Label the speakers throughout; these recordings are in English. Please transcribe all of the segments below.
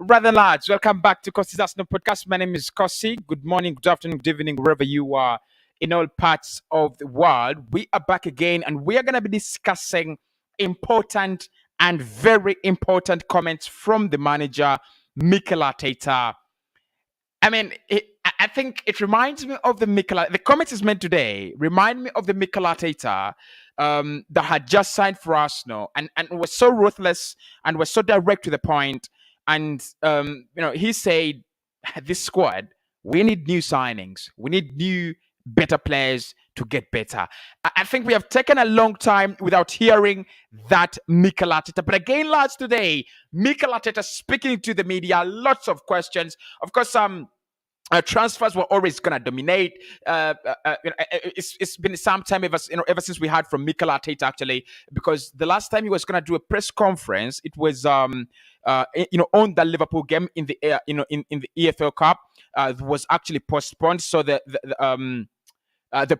Speaker 1: Rather large. Welcome back to Cossy's Arsenal podcast. My name is Cossy. Good morning, good afternoon, good evening, wherever you are in all parts of the world. We are back again, and we are going to be discussing important and very important comments from the manager, Mikel Arteta. I think it reminds me of the comments he's made today remind me of the Mikel Arteta that had just signed for Arsenal and was so ruthless and was so direct to the point. And he said, "This squad, we need new signings. We need new, better players to get better." I think we have taken a long time without hearing that Mikel Arteta. But again, lads, today, Mikel Arteta speaking to the media, lots of questions. Of course, transfers were always going to dominate. It's been some time ever since we heard from Mikel Arteta, actually, because the last time he was going to do a press conference, it was on the Liverpool game in the in the EFL Cup. Was actually postponed, so the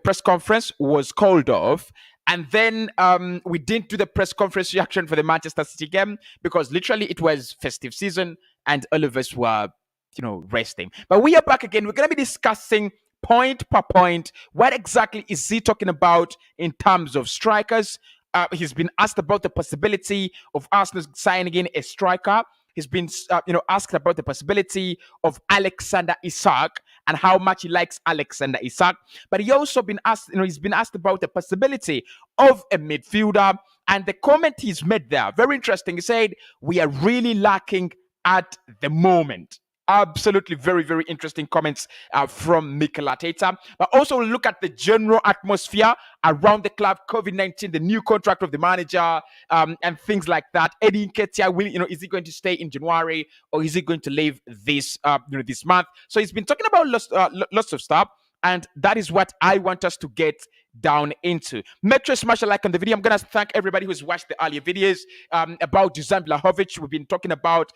Speaker 1: press conference was called off. And then we didn't do the press conference reaction for the Manchester City game because literally it was festive season and all of us were resting. But we are back again. We're going to be discussing point per point what exactly is he talking about in terms of strikers. He's been asked about the possibility of Arsenal signing in a striker. He's been asked about the possibility of Alexander Isak and how much he likes Alexander Isak. But he also been asked, he's been asked about the possibility of a midfielder. And the comment he's made there, very interesting. He said, "We are really lacking at the moment." Absolutely very, very interesting comments from Mikel Arteta. But also look at the general atmosphere around the club, COVID-19, the new contract of the manager, and things like that. Eddie Nketiah, is he going to stay in January or is he going to leave this month? So he's been talking about lots of stuff. And that is what I want us to get down into. Make sure to smash a like on the video. I'm going to thank everybody who's watched the earlier videos about Dusan Vlahovic. We've been talking about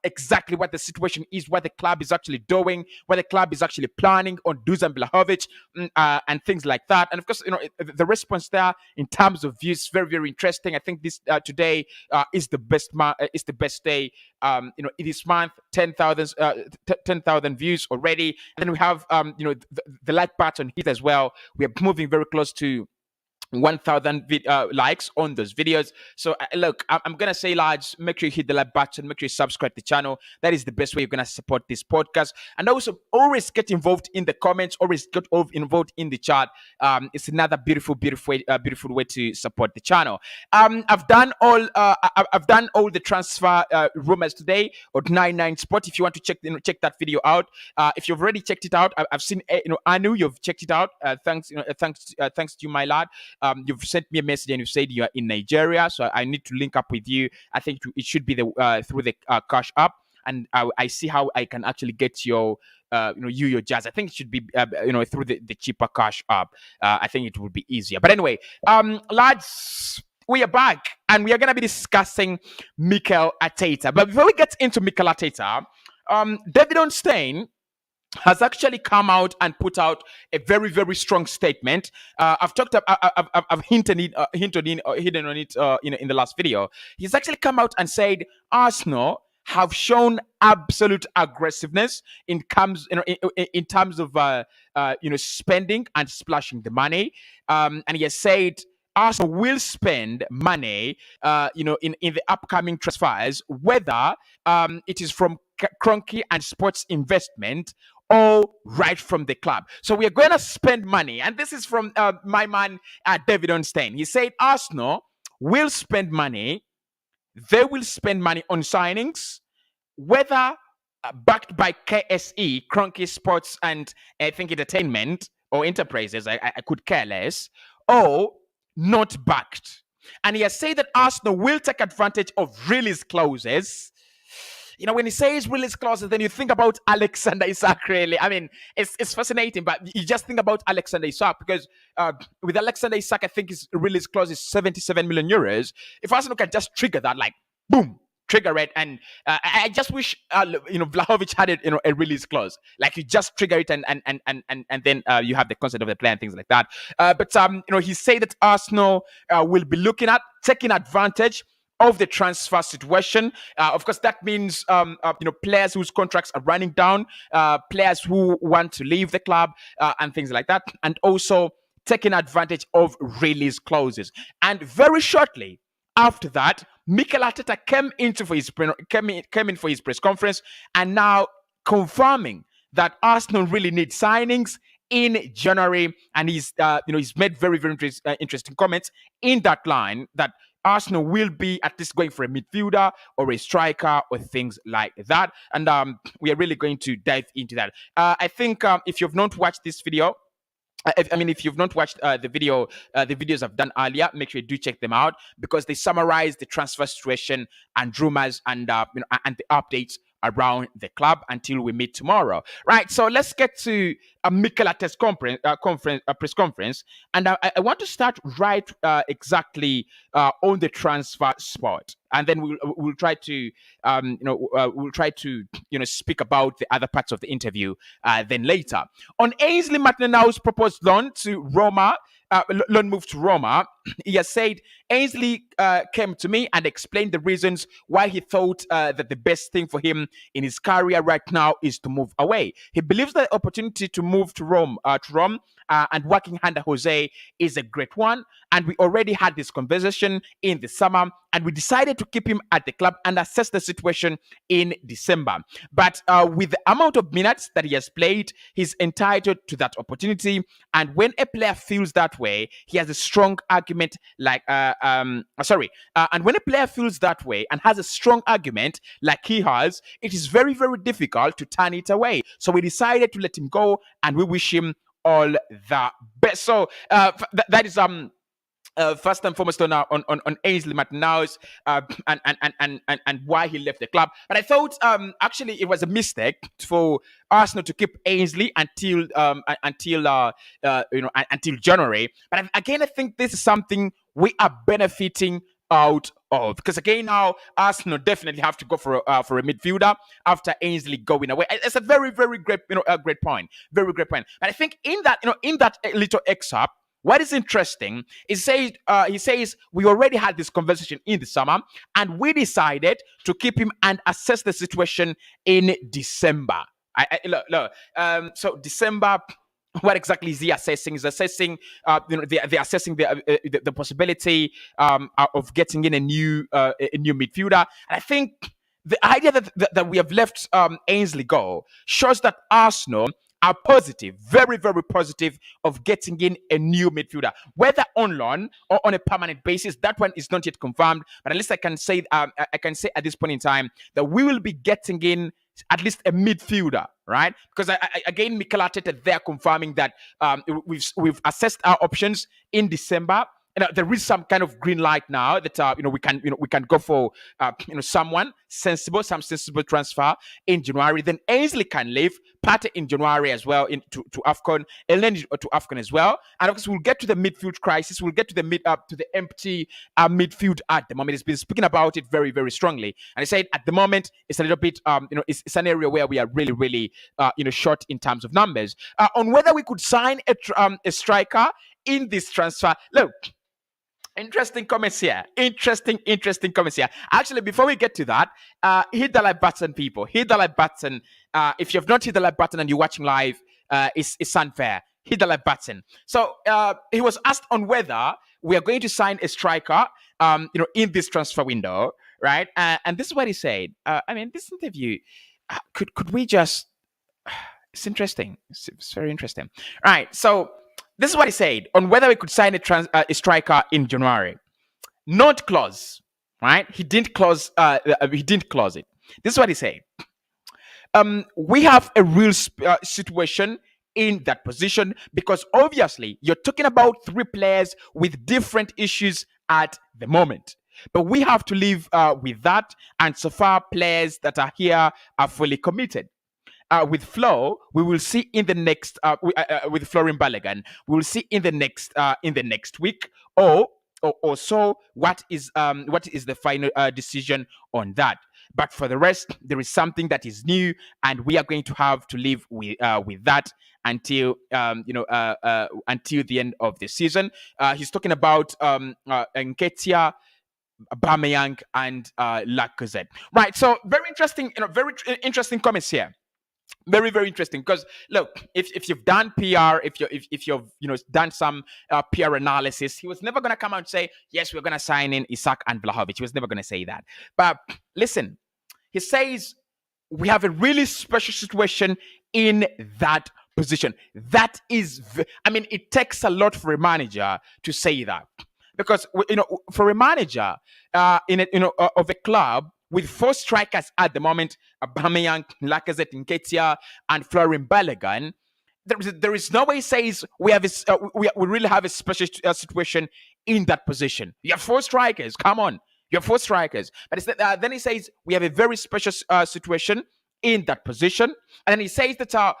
Speaker 1: exactly what the situation is, what the club is actually doing, what the club is actually planning on Dusan Vlahovic, and things like that. And of course, the response there in terms of views, very, very interesting. I think this today is the best day this month. 10,000 views already. And then we have the like button hit as well. We are moving very close to 1,000 likes on those videos. So look, I'm gonna say, lads, make sure you hit the like button, make sure you subscribe to the channel. That is the best way you're gonna support this podcast. And also always get involved in the comments, always get involved in the chat. It's another beautiful way to support the channel. I've done all the transfer rumors today on 99 Sport. If you want to check that video out, if you've already checked it out, I've seen Anu, you've checked it out. Thanks to you, my lad. You've sent me a message and you said you are in Nigeria, so I need to link up with you. I think it should be through the Cash App, and I see how I can actually get your your jazz. I think it should be through the cheaper Cash App. I think it would be easier. But anyway, lads, we are back and we are going to be discussing Mikel Arteta. But before we get into Mikel Arteta, David Ornstein has actually come out and put out a very, very strong statement. I've hinted on it in the last video. He's actually come out and said Arsenal have shown absolute aggressiveness in terms of spending and splashing the money. And he has said Arsenal will spend money, in the upcoming transfers, whether it is from Kroenke and Sports Investment or right from the club. So we are going to spend money. And this is from my man, David Ornstein. He said Arsenal will spend money. They will spend money on signings, whether backed by KSE, Kroenke Sports and I think Entertainment or Enterprises, I could care less, or not backed. And he has said that Arsenal will take advantage of release clauses. When he says release clauses, then you think about Alexander Isak, really. I mean, it's fascinating, but you just think about Alexander Isak because with Alexander Isak, I think his release clause is 77 million euros. If Arsenal can just trigger that, like, boom, trigger it. And I just wish, Vlahovic had it, a release clause. Like, you just trigger it and then you have the consent of the player and things like that. But he said that Arsenal will be looking at taking advantage of the transfer situation. Of course, that means players whose contracts are running down, players who want to leave the club, and things like that, and also taking advantage of release clauses. And very shortly after that, Mikel Arteta came in for his press conference, and now confirming that Arsenal really need signings in January, and he's made very very interesting comments in that line that Arsenal will be at least going for a midfielder or a striker or things like that, and we are really going to dive into that. I think if you've not watched this video, if you've not watched the videos I've done earlier, make sure you do check them out because they summarize the transfer situation and rumors and and the updates around the club until we meet tomorrow. Right. So let's get to Mikel Arteta's press conference, and I want to start right exactly on the transfer spot, and then we'll try to speak about the other parts of the interview then later. On Ainsley Maitland-Niles' proposed loan to Roma, loan move to Roma, he has said Ainsley came to me and explained the reasons why he thought that the best thing for him in his career right now is to move away. He believes that the opportunity to move to Rome and working under Jose is a great one. And we already had this conversation in the summer, and we decided to keep him at the club and assess the situation in December. But with the amount of minutes that he has played, he's entitled to that opportunity. And when a player feels that way, he has a strong argument and when a player feels that way and has a strong argument like he has, it is very, very difficult to turn it away. So we decided to let him go, and we wish him all the best. So that is first and foremost on Ainsley Maitland-Niles and why he left the club. But I thought actually it was a mistake for Arsenal to keep Ainsley until January. But again, I think this is something we are benefiting out of, because again now Arsenal definitely have to go for a midfielder after Ainsley going away. It's a very very great great point, very great point. But I think in that little excerpt, what is interesting is he says we already had this conversation in the summer and we decided to keep him and assess the situation in December. So December, what exactly is he assessing? He's assessing, they're assessing the possibility of getting in a new midfielder. And I think the idea that we have let Ainsley go shows that Arsenal are positive, very, very positive of getting in a new midfielder, whether on loan or on a permanent basis. That one is not yet confirmed, but at least I can say at this point in time that we will be getting in at least a midfielder, right? Because again, Mikel Arteta, they're confirming that we've assessed our options in December. And there is some kind of green light now that we can go for some sensible transfer in January. Then Ainsley can leave, Partey in January as well to AFCON, and then to AFCON as well. And of course, we'll get to the midfield crisis. We'll get to the empty midfield at the moment. It's been speaking about it very very strongly. And I said at the moment it's a little bit it's an area where we are really really short in terms of numbers. On whether we could sign a striker in this transfer. Look. Interesting comments here. Interesting comments here. Actually, before we get to that, hit the like button, people. Hit the like button. If you have not hit the like button and you're watching live, it's unfair. Hit the like button. So he was asked on whether we are going to sign a striker, in this transfer window, right? And this is what he said. This interview, could we just? It's interesting. It's very interesting. All right. So. This is what he said on whether we could sign a striker in January. Not clause, right? He didn't clause it. This is what he said. We have a real situation in that position because obviously you're talking about three players with different issues at the moment. But we have to live with that, and so far players that are here are fully committed. With Flo, we will see in the next with Florin Balogun, we will see in the next week or so what is the final decision on that. But for the rest, there is something that is new, and we are going to have to live with that until until the end of the season. He's talking about Nketiah. Aubameyang and Lacazette. Right. So very interesting, very interesting comments here. Very, very interesting, because look, if you've done PR, if you've done some PR analysis, he was never going to come out and say, yes, we're going to sign in Isak and Vlahovic. He was never going to say that. But listen, he says we have a really special situation in that position. That is, I mean, it takes a lot for a manager to say that, because for a manager in a, of a club with 4 strikers at the moment, Aubameyang, Lacazette, Nketiah, and Florian Balogun, there is no way he says we have we really have a special situation in that position. You have 4 strikers. Come on, you have 4 strikers. But then he says we have a very special situation in that position, and then he says that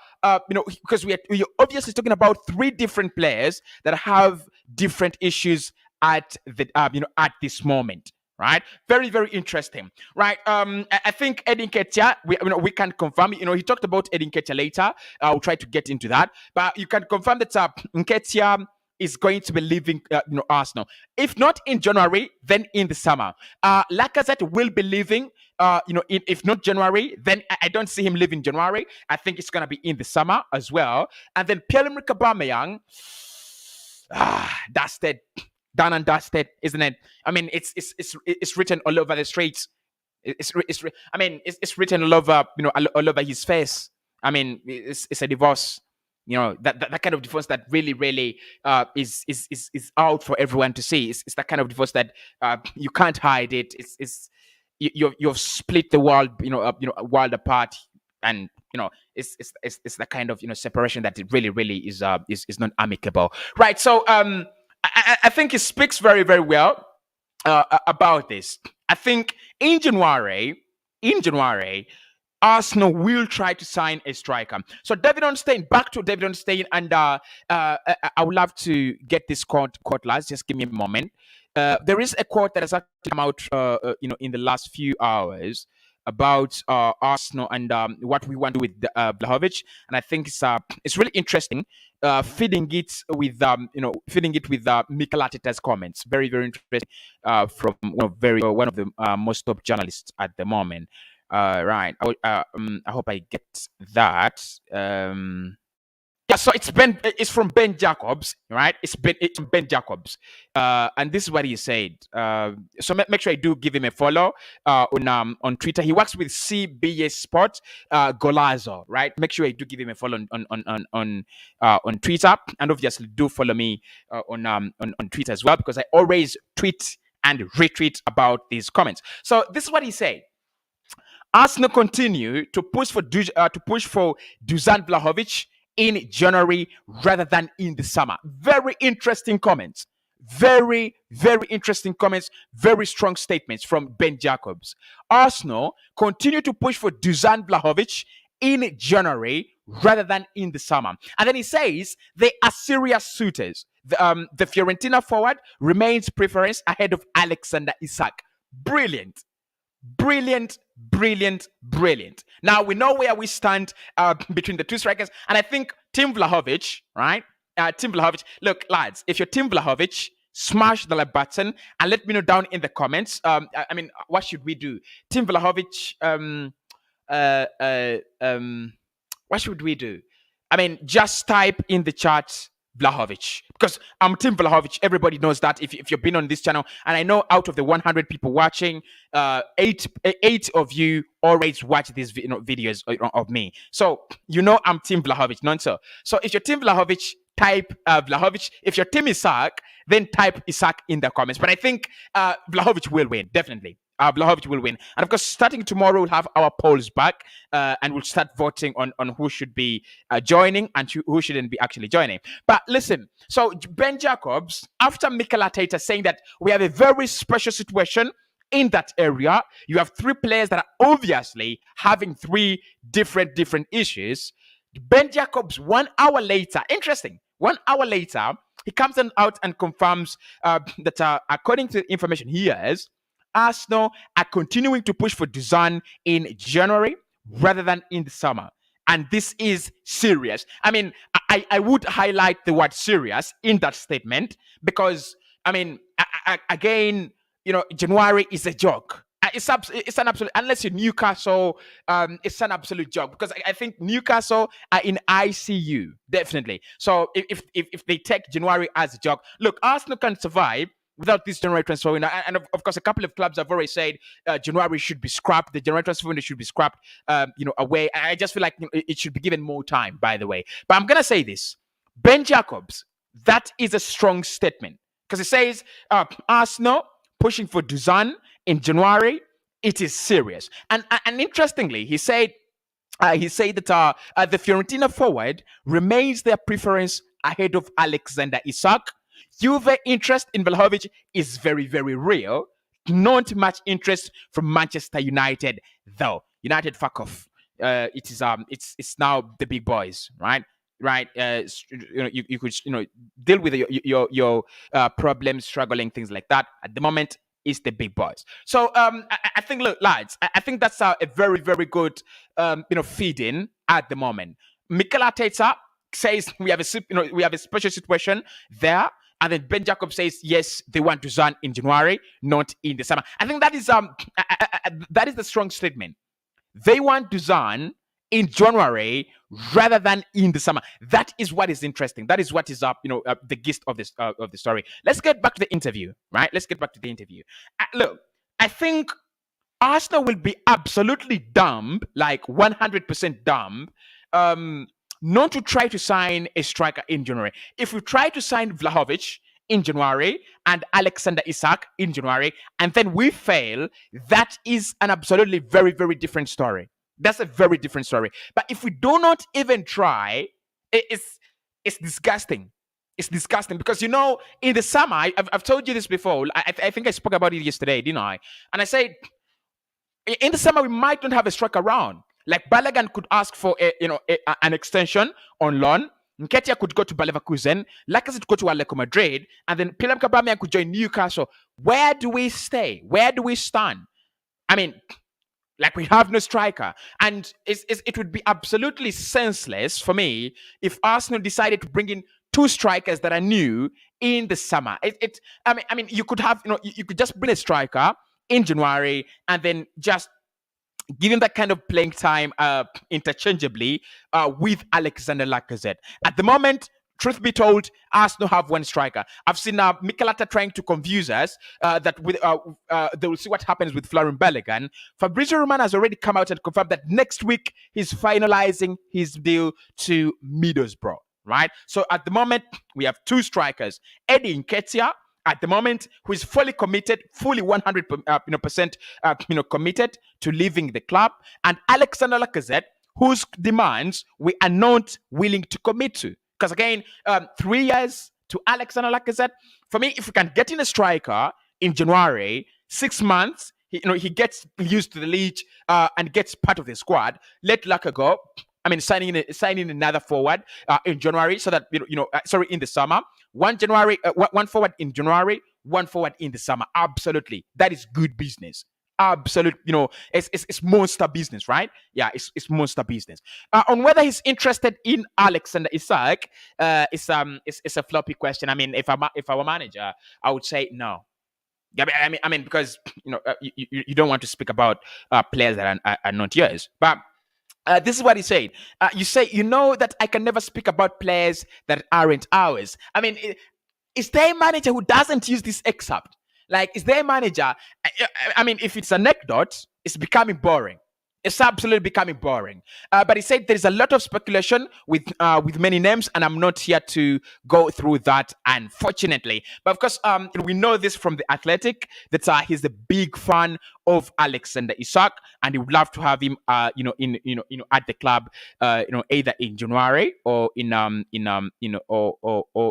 Speaker 1: because we're obviously talking about 3 different players that have different issues at the at this moment. Right, very, very interesting. Right, I think Nketiah, we can confirm. He talked about Nketiah later. We'll try to get into that, but you can confirm that Nketiah is going to be leaving Arsenal. If not in January, then in the summer. Lacazette will be leaving. If not January, then I don't see him leaving January. I think it's gonna be in the summer as well. And then Pierre-Emerick Aubameyang, dusted. Done and dusted, isn't it? I mean, it's written all over the streets. It's written all over all over his face. I mean, it's a divorce. That kind of divorce that really, really is out for everyone to see. It's that kind of divorce that you can't hide it. You've split the world world apart, and it's the kind of separation that it really, really is not amicable, right? So I think it speaks very, very well about this. I think in January, Arsenal will try to sign a striker. So David Ornstein, back to David Ornstein, and I would love to get this quote last. Just give me a moment. There is a quote that has actually come out, in the last few hours about Arsenal and what we want to do with Vlahovic, and I think it's really interesting. Feeding it with Mikel Arteta's comments. Very, very interesting from one of the most top journalists at the moment. Right. I hope I get that. Yeah, so it's from Ben Jacobs, right? It's Ben Jacobs, and this is what he said. So make sure I do give him a follow on Twitter. He works with CBS Sport, Golazo, right? Make sure I do give him a follow on Twitter, and obviously do follow me on Twitter as well, because I always tweet and retweet about these comments. So this is what he said. Arsenal continue to push for Dusan Vlahovic in January rather than in the summer. Very interesting comments. Very, very interesting comments. Very strong statements from Ben Jacobs. Arsenal continue to push for Dusan Vlahovic in January rather than in the summer. And then he says they are serious suitors. The Fiorentina forward remains preference ahead of Alexander Isak. Brilliant. Brilliant, brilliant, brilliant. Now we know where we stand between the 2 strikers, and I think Team Vlahovic, right? Team Vlahovic. Look, lads, if you're Team Vlahovic, smash the like button and let me know down in the comments. I mean, what should we do? Team Vlahovic. What should we do? I mean, just type in the chat Vlahovic, because I'm Team Vlahovic. Everybody knows that if you've been on this channel, and I know out of the 100 people watching, eight of you always watch these videos of me. So I'm Team Vlahovic, not so. So if you're Team Vlahovic, type Vlahovic. If your team is Isak, then type Isak in the comments. But I think Vlahovic will win, definitely. Vlahovic will win. And of course, starting tomorrow, we'll have our polls back and we'll start voting on who should be joining and who shouldn't be actually joining. But listen, so Ben Jacobs, after Mikel Arteta saying that we have a very special situation in that area, you have 3 players that are obviously having 3 different issues. Ben Jacobs, 1 hour later, interesting, 1 hour later, he comes out and confirms that according to the information he has, Arsenal are continuing to push for Dusan in January rather than in the summer. And this is serious. I mean, I would highlight the word serious in that statement because, I mean, again, January is a joke. It's an absolute, unless you're Newcastle, it's an absolute joke, because I think Newcastle are in ICU, definitely. So if they take January as a joke, look, Arsenal can survive without this January transfer window. And of course, a couple of clubs have already said January should be scrapped. The January transfer window should be scrapped, away. I just feel like it should be given more time, by the way. But I'm going to say this. Ben Jacobs, that is a strong statement, because it says Arsenal pushing for Dusan in January. It is serious. And interestingly, he said that the Fiorentina forward remains their preference ahead of Alexander Isak. Juve interest in Vlahovic is very, very real. Not much interest from Manchester United, though. United, fuck off. It's now the big boys, right? Right. You could deal with your problems, struggling, things like that. At the moment, it's the big boys. So I think, look, lads, I think that's a very, very good feed-in at the moment. Mikel Arteta says we have a special situation there. And then Ben Jacobs says, yes, they want to Dusan in January, not in the summer. I think that is that is the strong statement. They want Dusan in January rather than in the summer. That is what is interesting. That is what is the gist of this of the story. Let's get back to the interview, right? Let's get back to the interview. Look, I think Arsenal will be absolutely dumb, like 100% dumb, not to try to sign a striker in January. If we try to sign Vlahovic in January and Alexander Isak in January, and then we fail, that is an absolutely very, very different story. That's a very different story. But if we do not even try, it's disgusting. It's disgusting because, in the summer, I've told you this before. I think I spoke about it yesterday, didn't I? And I said, in the summer, we might not have a striker around. Like Balogun could ask for an extension on loan. Nketiah could go to Bayer Leverkusen. Lacazette could go to Atletico Madrid, and then Pierre-Emerick Aubameyang could join Newcastle. Where do we stay? Where do we stand? I mean, like, we have no striker, and it would be absolutely senseless for me if Arsenal decided to bring in two strikers that are new in the summer. I mean, you could have you could just bring a striker in January and then just give him that kind of playing time interchangeably with Alexander Lacazette. At the moment, truth be told, Arsenal have one striker. I've seen Mikel Arteta trying to confuse us that with they will see what happens with Florian Balogun. Fabrizio Romano has already come out and confirmed that next week he's finalizing his deal to Middlesbrough. Right? So at the moment, we have two strikers. Eddie Nketiah, at the moment, who is fully committed, fully 100% committed to leaving the club, and Alexander Lacazette, whose demands we are not willing to commit to. Because again, 3 years to Alexander Lacazette. For me, if we can get in a striker in January, 6 months, he gets used to the league and gets part of the squad. Let Lacazette go. I mean, signing another forward in January, so that in the summer. One forward in January, one forward in the summer. Absolutely, that is good business. Absolute, it's monster business, right? Yeah, it's monster business. On whether he's interested in Alexander Isak, it's a floppy question. I mean, if I were manager, I would say no. I mean, because you don't want to speak about players that are not yours, but. This is what he said. You say, that I can never speak about players that aren't ours. I mean, is there a manager who doesn't use this excerpt? Like, is there a manager? I mean, if it's an anecdote, it's becoming boring. It's absolutely becoming boring. But he said there's a lot of speculation with many names, and I'm not here to go through that, unfortunately. But of course, we know this from the Athletic that he's a big fan of Alexander Isak, and he would love to have him, at the club, either in January or in or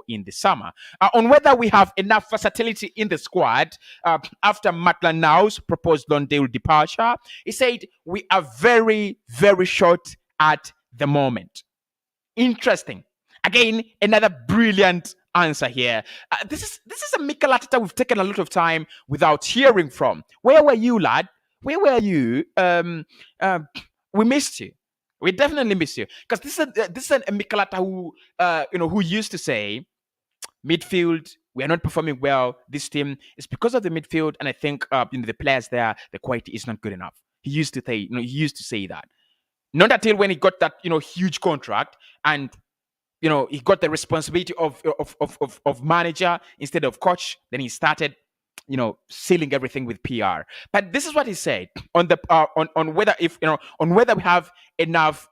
Speaker 1: in the summer. On whether we have enough versatility in the squad after Maitland-Niles proposed loan deal departure, he said we are very, very short at the moment. Interesting. Again, another brilliant answer here. This is a Mikel Arteta we've taken a lot of time without hearing from. Where were you, lad? Where were you? We missed you. We definitely missed you, because this is a Mikel Arteta who used to say midfield we are not performing well. This team is because of the midfield, and I think the players there, the quality is not good enough. He used to say, that. Not until when he got that huge contract, and he got the responsibility of manager instead of coach. Then he started, sealing everything with PR. But this is what he said on the on whether we have enough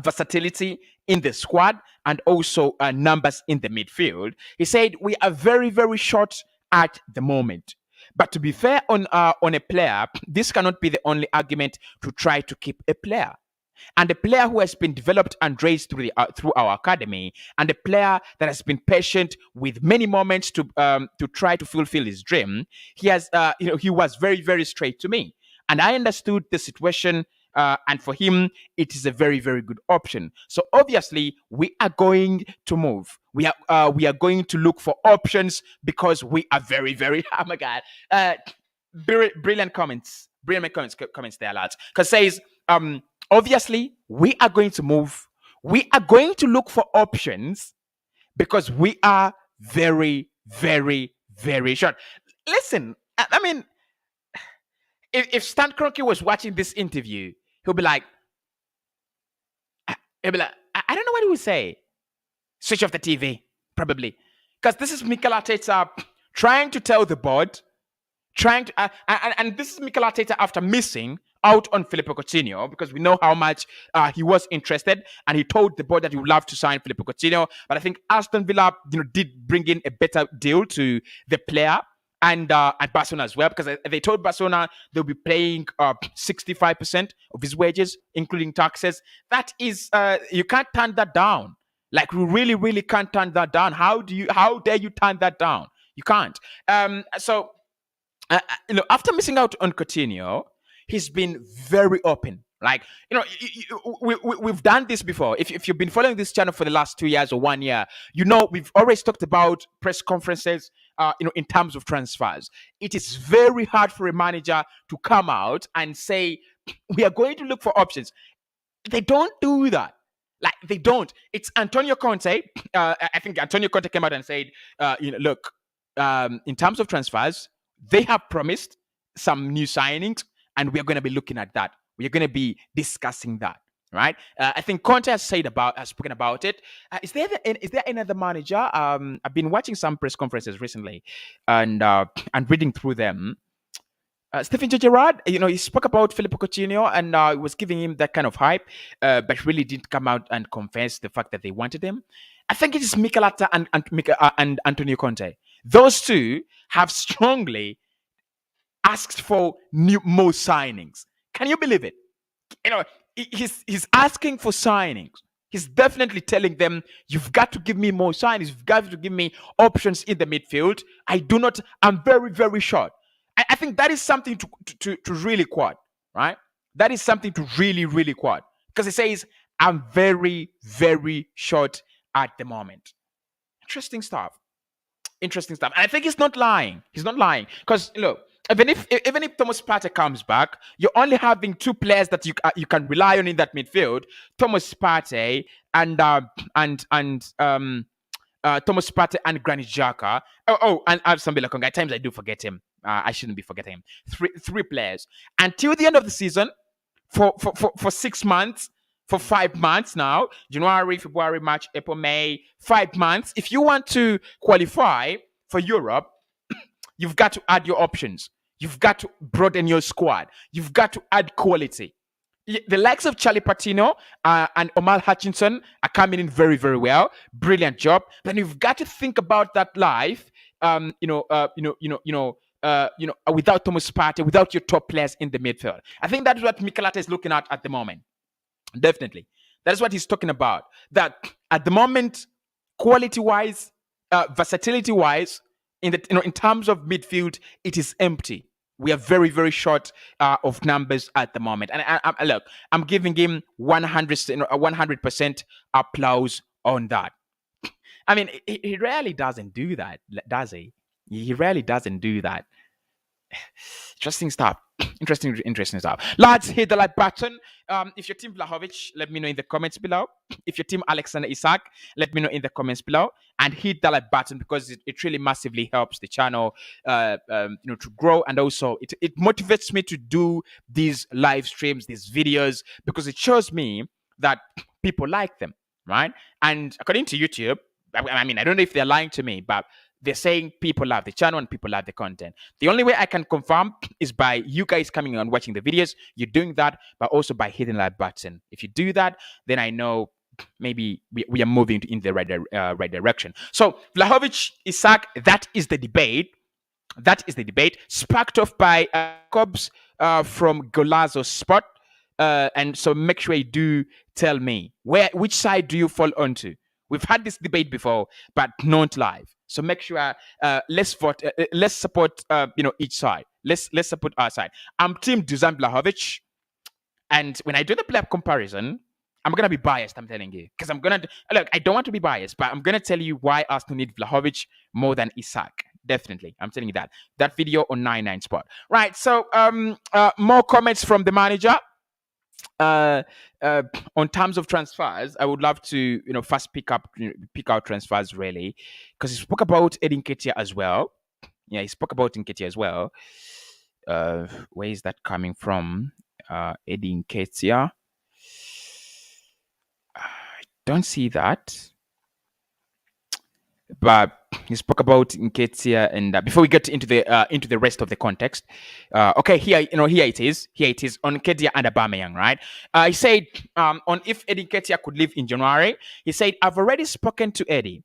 Speaker 1: versatility in the squad and also numbers in the midfield. He said we are very, very short at the moment. But to be fair on a player, this cannot be the only argument to try to keep a player. And a player who has been developed and raised through our academy, and a player that has been patient with many moments to try to fulfill his dream, he was very, very straight to me, and I understood the situation. And for him, it is a very, very good option. So obviously, we are going to move. We are going to look for options because we are very, very. Oh my God! Brilliant comments. Comments there, lads. Because says obviously, we are going to move. We are going to look for options because we are very, very, very short. Listen, I mean, if Stan Kroenke was watching this interview, he'll be like, I don't know what he would say. Switch off the TV, probably. Because this is Mikel Arteta trying to tell the board, and this is Mikel Arteta after missing out on Filippo Coutinho, because we know how much he was interested, and he told the board that he would love to sign Filippo Coutinho. But I think Aston Villa, did bring in a better deal to the player. And at Barcelona as well, because they told Barcelona they'll be paying 65% of his wages, including taxes. That is, you can't turn that down. Like, we really, really can't turn that down. How dare you turn that down? You can't. So, after missing out on Coutinho, he's been very open. Like, we've done this before. If you've been following this channel for the last 2 years or 1 year, we've always talked about press conferences, in terms of transfers. It is very hard for a manager to come out and say, we are going to look for options. They don't do that. Like, they don't. It's Antonio Conte. I think Antonio Conte came out and said, look, in terms of transfers, they have promised some new signings, and we're going to be looking at that. We're going to be discussing that, right? I think Conte has spoken about it. Is there any other manager? I've been watching some press conferences recently, and reading through them. Stephen Gerrard, he spoke about Filippo Coutinho, and was giving him that kind of hype, but really didn't come out and confess the fact that they wanted him. I think it is Mikel Arteta and Antonio Conte. Those two have strongly asked for more signings. Can you believe it? He's asking for signings. He's definitely telling them, you've got to give me more signings. You've got to give me options in the midfield. I'm very, very short. I think that is something to really quad, right? That is something to really, really quad. Because he says, I'm very, very short at the moment. Interesting stuff. And I think he's not lying. Because, look, even if Thomas Partey comes back, you're only having two players that you can rely on in that midfield: Thomas Partey and Thomas Partey and Granit Xhaka. And Sambi Lokonga. At times I do forget him. I shouldn't be forgetting him. Three players until the end of the season for 6 months. For 5 months now, January, February, March, April, May, 5 months. If you want to qualify for Europe, you've got to add your options. You've got to broaden your squad. You've got to add quality. The likes of Charlie Patino and Omar Hutchinson are coming in very, very well. Brilliant job. Then you've got to think about that life. Without Thomas Partey, without your top players in the midfield. I think that's what Mikel Arteta is looking at the moment. Definitely. That's what he's talking about. That at the moment, quality-wise, versatility-wise, in terms of midfield, it is empty. We are very, very short of numbers at the moment. And look, I'm giving him 100% applause on that. I mean, he rarely doesn't do that, does he? He rarely doesn't do that. Interesting stuff. Interesting stuff. Lads, hit the like button. If your team Vlahovic, let me know in the comments below. If your team Alexander Isak, let me know in the comments below. And hit that like button because it really massively helps the channel, to grow, and also it motivates me to do these live streams, these videos, because it shows me that people like them, right? And according to YouTube, I mean, I don't know if they're lying to me, but they're saying people love the channel and people love the content. The only way I can confirm is by you guys coming on watching the videos. You're doing that, but also by hitting that button. If you do that, then I know maybe we are moving in the right direction. So Vlahovic, Isak, that is the debate. That is the debate sparked off by Cobbs from Golazo Spot. And so make sure you do tell me which side do you fall onto. We've had this debate before, but not live. So make sure let's vote. Let's support each side. Let's support our side. I'm Team Dusan Vlahovic, and when I do the player comparison, I'm gonna be biased. I'm telling you, because I'm gonna look. I don't want to be biased, but I'm gonna tell you why Arsenal need Vlahovic more than Isak. Definitely, I'm telling you that. That video on 99 Spot. Right. So more comments from the manager. On terms of transfers, I would love to first pick out transfers really, because he spoke about Nketiah as well. Yeah, he spoke about Nketiah as well. Where is that coming from? Nketiah. I don't see that. But he spoke about Nketiah, and before we get into the rest of the context, okay, here it is. Here it is on Nketiah and Aubameyang, right? He said on if Nketiah could leave in January, he said, "I've already spoken to Eddie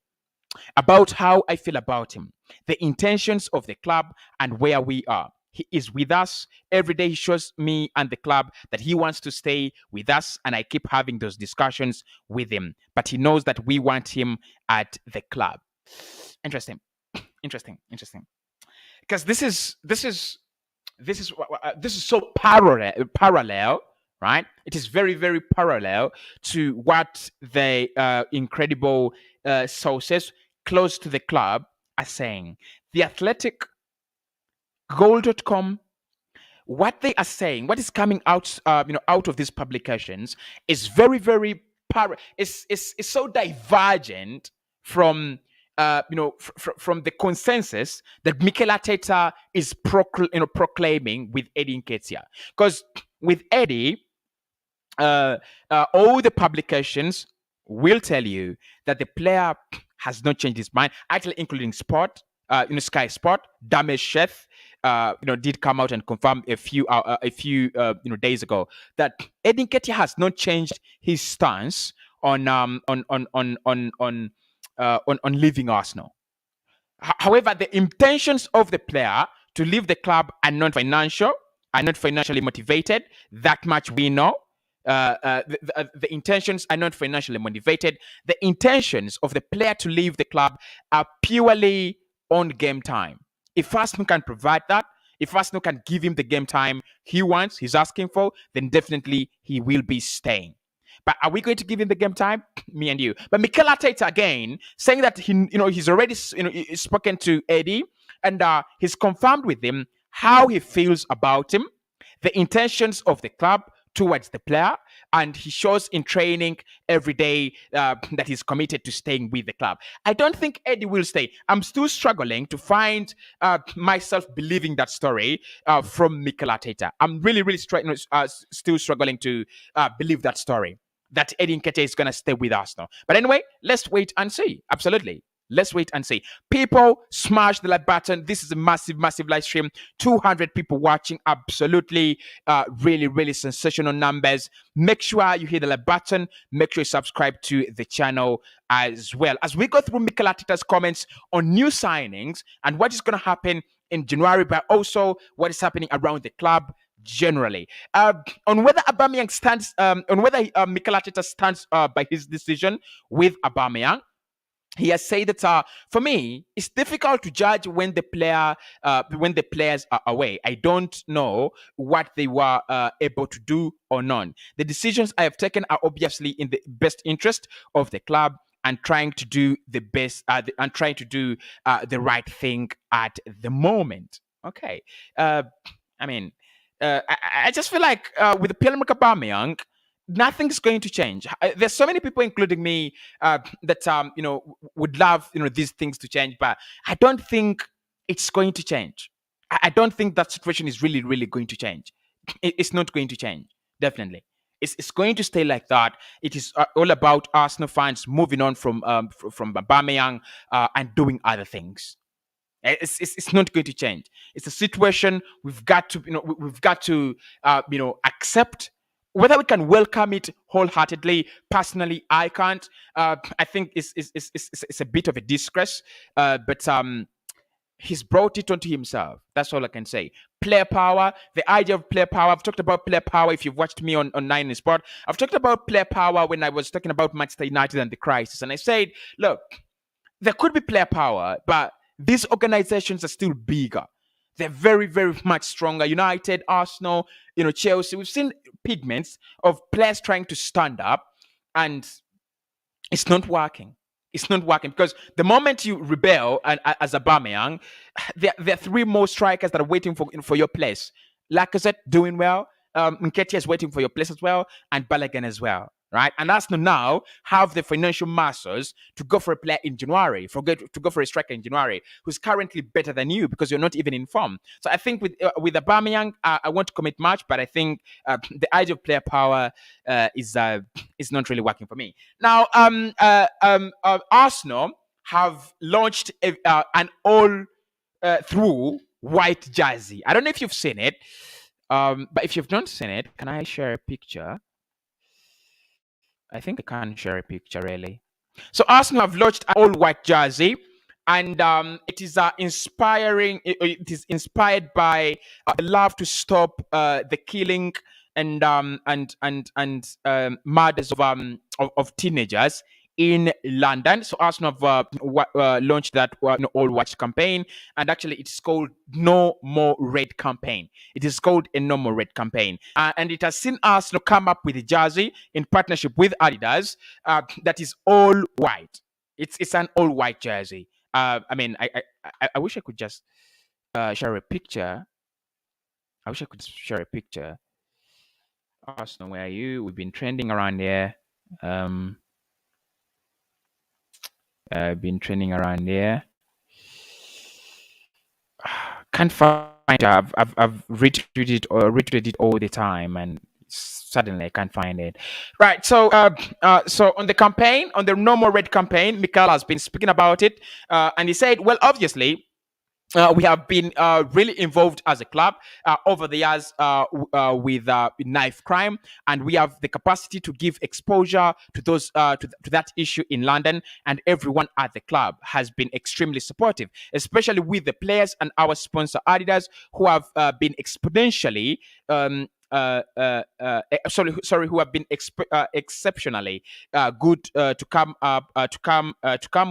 Speaker 1: about how I feel about him, the intentions of the club, and where we are. He is with us every day. He shows me and the club that he wants to stay with us, and I keep having those discussions with him. But he knows that we want him at the club." Interesting. Because this is so parallel, right? It is very, very parallel to what the incredible sources close to the club are saying. The Athletic, Goal.com, what they are saying, what is coming out, out of these publications is very, very is so divergent from from the consensus that Mikel Arteta is proclaiming with Eddie Nketiah. Because with Eddie, all the publications will tell you that the player has not changed his mind, actually including Sport, Sky Sport. Damesh Sheth, did come out and confirm a few days ago that Eddie Nketiah has not changed his stance on leaving Arsenal. However, the intentions of the player to leave the club are not financially motivated. That much we know. The intentions are not financially motivated. The intentions of the player to leave the club are purely on game time. If Arsenal can provide that, if Arsenal can give him the game time he wants, he's asking for, then definitely he will be staying. But are we going to give him the game time? Me and you. But Mikel Arteta again saying that he's already spoken to Eddie, and he's confirmed with him how he feels about him, the intentions of the club towards the player, and he shows in training every day that he's committed to staying with the club. I don't think Eddie will stay. I'm still struggling to find myself believing that story from Mikel Arteta. I'm really still struggling to believe that story, that Eddie Nketiah is going to stay with Arsenal. But anyway, let's wait and see. Absolutely. Let's wait and see. People, smash the like button. This is a massive live stream. 200 people watching. Absolutely, really sensational numbers. Make sure you hit the like button. Make sure you subscribe to the channel as well. As we go through Mikel Arteta's comments on new signings and what is going to happen in January, but also what is happening around the club generally. On whether Aubameyang stands, on whether Mikel Arteta stands by his decision with Aubameyang, he has said that for me, it's difficult to judge when the players are away. I don't know what they were able to do or not. The decisions I have taken are obviously in the best interest of the club and trying to do the best and trying to do the right thing at the moment. Okay, I just feel like with Pierre-Emerick Aubameyang, nothing's going to change. There's so many people, including me, that would love these things to change, but I don't think it's going to change. I don't think that situation is really, really going to change. It's not going to change. Definitely, it's going to stay like that. It is all about Arsenal fans moving on from Aubameyang and doing other things. It's not going to change. It's a situation we've got to we've got to accept. Whether we can welcome it wholeheartedly, personally, I can't. I think it's a bit of a disgrace, but he's brought it onto himself. That's all I can say. Player power, the idea of player power. I've talked about player power if you've watched me on Nine in Sport. I've talked about player power when I was talking about Manchester United and the crisis, and I said, look, there could be player power, but these organizations are still bigger. They're very, very much stronger. United, Arsenal, Chelsea. We've seen pigments of players trying to stand up, and it's not working. It's not working because the moment you rebel as Aubameyang, there are three more strikers that are waiting for your place. Lacazette doing well. Nketiah is waiting for your place as well, and Balogun as well, right? And Arsenal now have the financial muscles to go for a player in January, to go for a striker in January, who's currently better than you because you're not even in form. So I think with Aubameyang, I won't commit much, but I think the idea of player power is not really working for me. Now, Arsenal have launched an all through white jersey. I don't know if you've seen it. But if you've not seen it, can I share a picture? I think I can share a picture really. So Arsenal have launched an all-white jersey, and it is inspiring. It is inspired by the love to stop the killing and murders of teenagers in London. So Arsenal have launched that all watch campaign, and actually it's called No More Red campaign. It is called a No More Red campaign, and it has seen Arsenal come up with a jersey in partnership with Adidas that is all white. It's an all white jersey. I mean, I wish I could just share a picture. I wish I could share a picture. Arsenal, where are you? We've been trending around here. Been trending around there. Can't find it. I've retweeted it all the time, and suddenly I can't find it. Right. So so on the campaign, on the No More Red campaign, Mikel has been speaking about it, and he said, well, obviously, we have been really involved as a club over the years with knife crime, and we have the capacity to give exposure to those to that issue in London. And everyone at the club has been extremely supportive, especially with the players and our sponsor Adidas, who have been exponentially. Who have been exceptionally good to come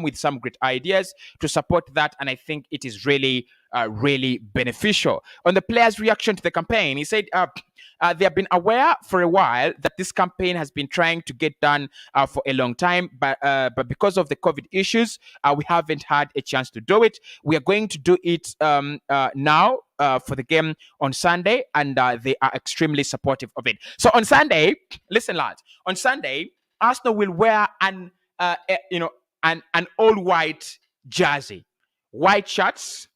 Speaker 1: with some great ideas to support that, and I think it is really really beneficial. On the players' reaction to the campaign, he said they have been aware for a while that this campaign has been trying to get done for a long time, but because of the COVID issues, we haven't had a chance to do it. We are going to do it now for the game on Sunday, and they are extremely supportive of it. So on Sunday, listen, lads, on Sunday, Arsenal will wear an all white jersey, white shirts,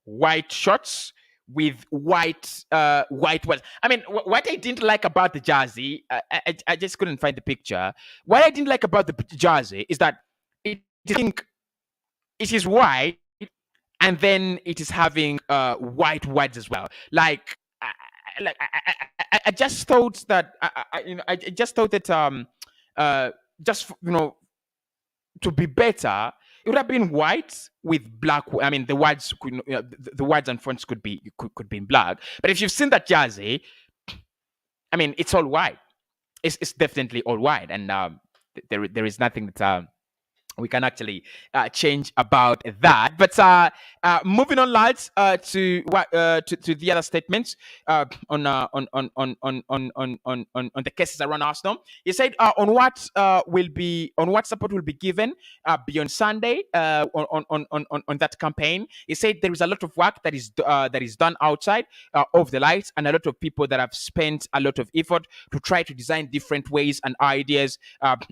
Speaker 1: white shorts with white words. I mean, what I didn't like about the jersey, I just couldn't find the picture. What I didn't like about the jersey is that it is white, and then it is having white words as well. Like I just thought that I just thought that just to be better, it would have been white with black. I mean, the words the words and fonts could be in black. But if you've seen that jersey, I mean, it's all white. It's definitely all white, and there is nothing that we can actually change about that. But moving on, lads, to the other statements on the cases around Arsenal. He said on what support will be given beyond Sunday on that campaign. He said there is a lot of work that is done outside of the lights, and a lot of people that have spent a lot of effort to try to design different ways and ideas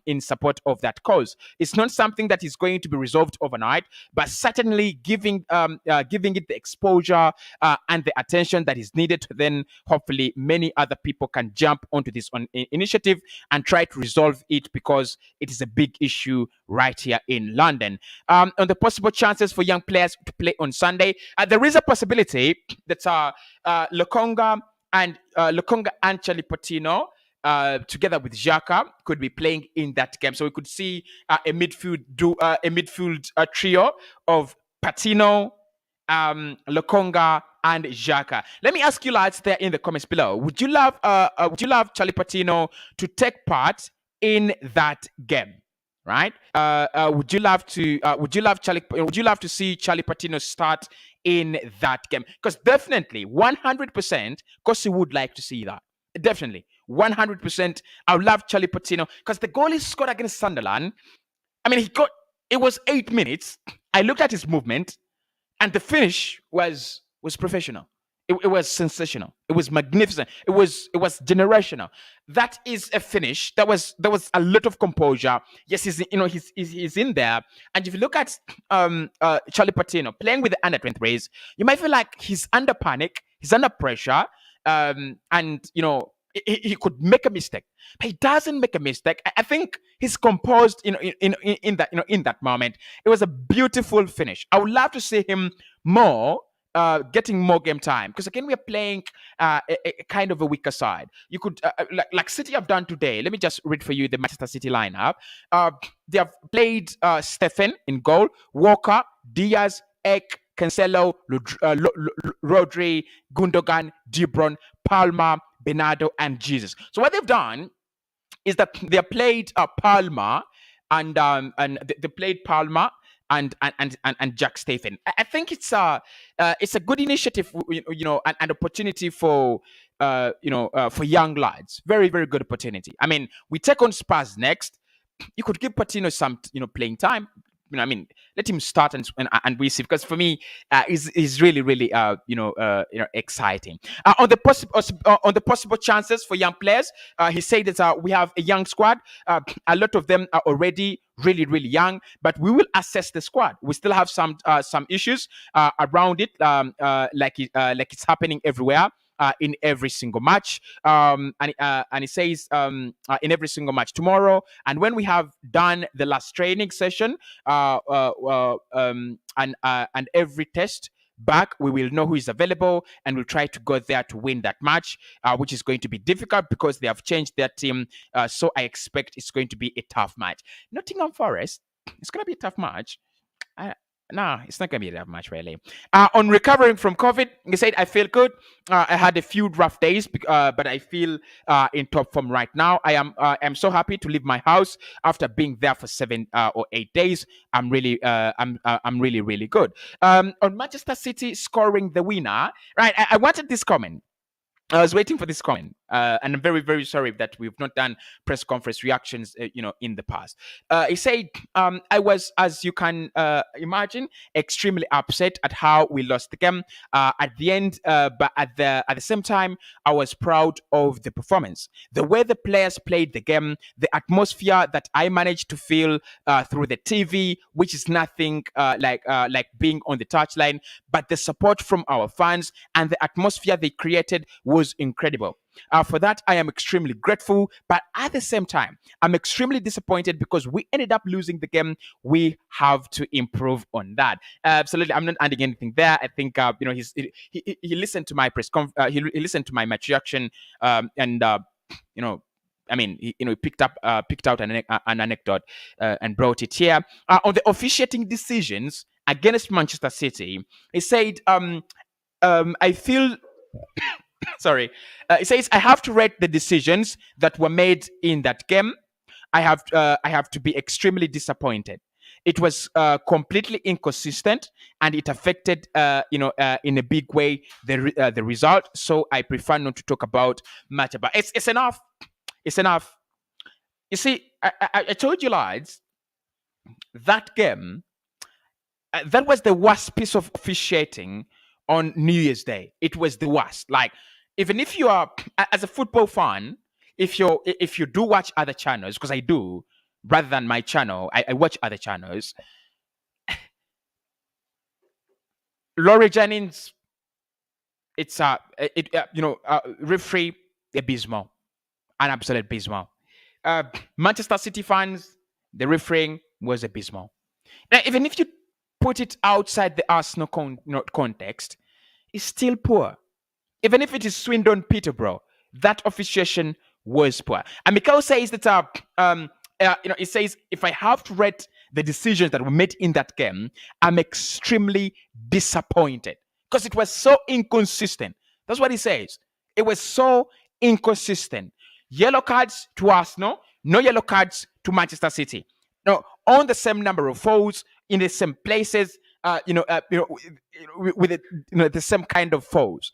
Speaker 1: in support of that cause. It's not something that is going to be resolved overnight, but certainly giving it the exposure and the attention that is needed, then hopefully many other people can jump onto this initiative and try to resolve it, because it is a big issue right here in London. On the possible chances for young players to play on Sunday, there is a possibility that Lokonga and Charlie Patino, together with Xhaka, could be playing in that game. So we could see a midfield trio of Patino, Lokonga, and Xhaka. Let me ask you lads there in the comments below: would you love Charlie Patino to take part in that game? Right? Would you love to see Charlie Patino start in that game? Because definitely 100% Cossy would like to see that. Definitely 100%. I would love Charlie Patino, because the goal he scored against Sunderland, I mean, it was 8 minutes. I looked at his movement, and the finish was professional. It was sensational. It was magnificent. It was generational. That is a finish. There was a lot of composure. Yes, he's in there. And if you look at Charlie Patino playing with the under-23s, you might feel like he's under panic, he's under pressure, and he could make a mistake, but he doesn't make a mistake. I think he's composed in that moment. It was a beautiful finish. I would love to see him more. Getting more game time, because again we are playing a kind of a weaker side. You could like City have done today. Let me just read for you the Manchester City lineup. They have played Stephen in goal, Walker, Diaz, Ek, Cancelo, Rodri, Gundogan, De Bruyne, Palmer, Bernardo, and Jesus. So what they've done is that they have played Palmer and they played Palmer and Jack Stephen. I think it's a good initiative, an opportunity for young lads. Very, very good opportunity. I mean, we take on Spurs next. You could give Patino some playing time. Let him start and we see, because for me, is really, really exciting. On the possible chances for young players, he said that we have a young squad. A lot of them are already really, really young, but we will assess the squad. We still have some issues around it, like it's happening everywhere. In every single match, and he says in every single match tomorrow, and when we have done the last training session, and every test back, we will know who is available, and we'll try to go there to win that match, which is going to be difficult because they have changed their team. So I expect it's going to be a tough match. Nottingham Forest, it's going to be a tough match. No, it's not going to be that much, really. On recovering from COVID, he said, I feel good. I had a few rough days, but I feel in top form right now. I'm so happy to leave my house after being there for 7 or 8 days. I'm really really good. On Manchester City scoring the winner, right? I wanted this comment. I was waiting for this comment, and I'm very, very sorry that we've not done press conference reactions, in the past. He said, I was, as you can imagine, extremely upset at how we lost the game at the end, but at the same time, I was proud of the performance, the way the players played the game, the atmosphere that I managed to feel through the TV, which is nothing like being on the touchline, but the support from our fans and the atmosphere they created was incredible. For that, I am extremely grateful, but at the same time, I'm extremely disappointed because we ended up losing the game. We have to improve on that. Absolutely, I'm not adding anything there. I think he listened to my press he listened to my match reaction, and he picked out an anecdote and brought it here on the officiating decisions against Manchester City. He said, I feel. Sorry. It says, I have to rate the decisions that were made in that game. I have to be extremely disappointed. it was completely inconsistent, and it affected, in a big way the result. So I prefer not to talk about much about it's enough. It's enough. You see, I told you, lads, that game, that was the worst piece of officiating on New Year's Day. It was the worst. Like, even if you are, as a football fan, if you do watch other channels, because I do, rather than my channel, I watch other channels. Laurie Jennings, it's referee abysmal, an absolute abysmal. Manchester City fans, the refereeing was abysmal. Now, even if you put it outside the Arsenal context, it's still poor. Even if it is Swindon Peterborough, that officiation was poor. And Mikel says that it says, if I have to rate the decisions that were made in that game, I'm extremely disappointed because it was so inconsistent. That's what he says. It was so inconsistent. Yellow cards to Arsenal, no yellow cards to Manchester City. No, on the same number of fouls in the same places, with the same kind of fouls.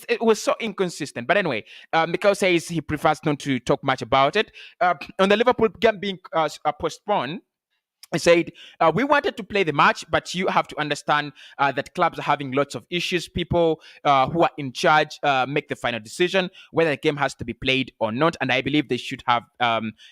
Speaker 1: It was so inconsistent. But anyway, Mikel says he prefers not to talk much about it. On the Liverpool game being postponed, he said, we wanted to play the match, but you have to understand that clubs are having lots of issues. People who are in charge make the final decision whether the game has to be played or not. And I believe they should have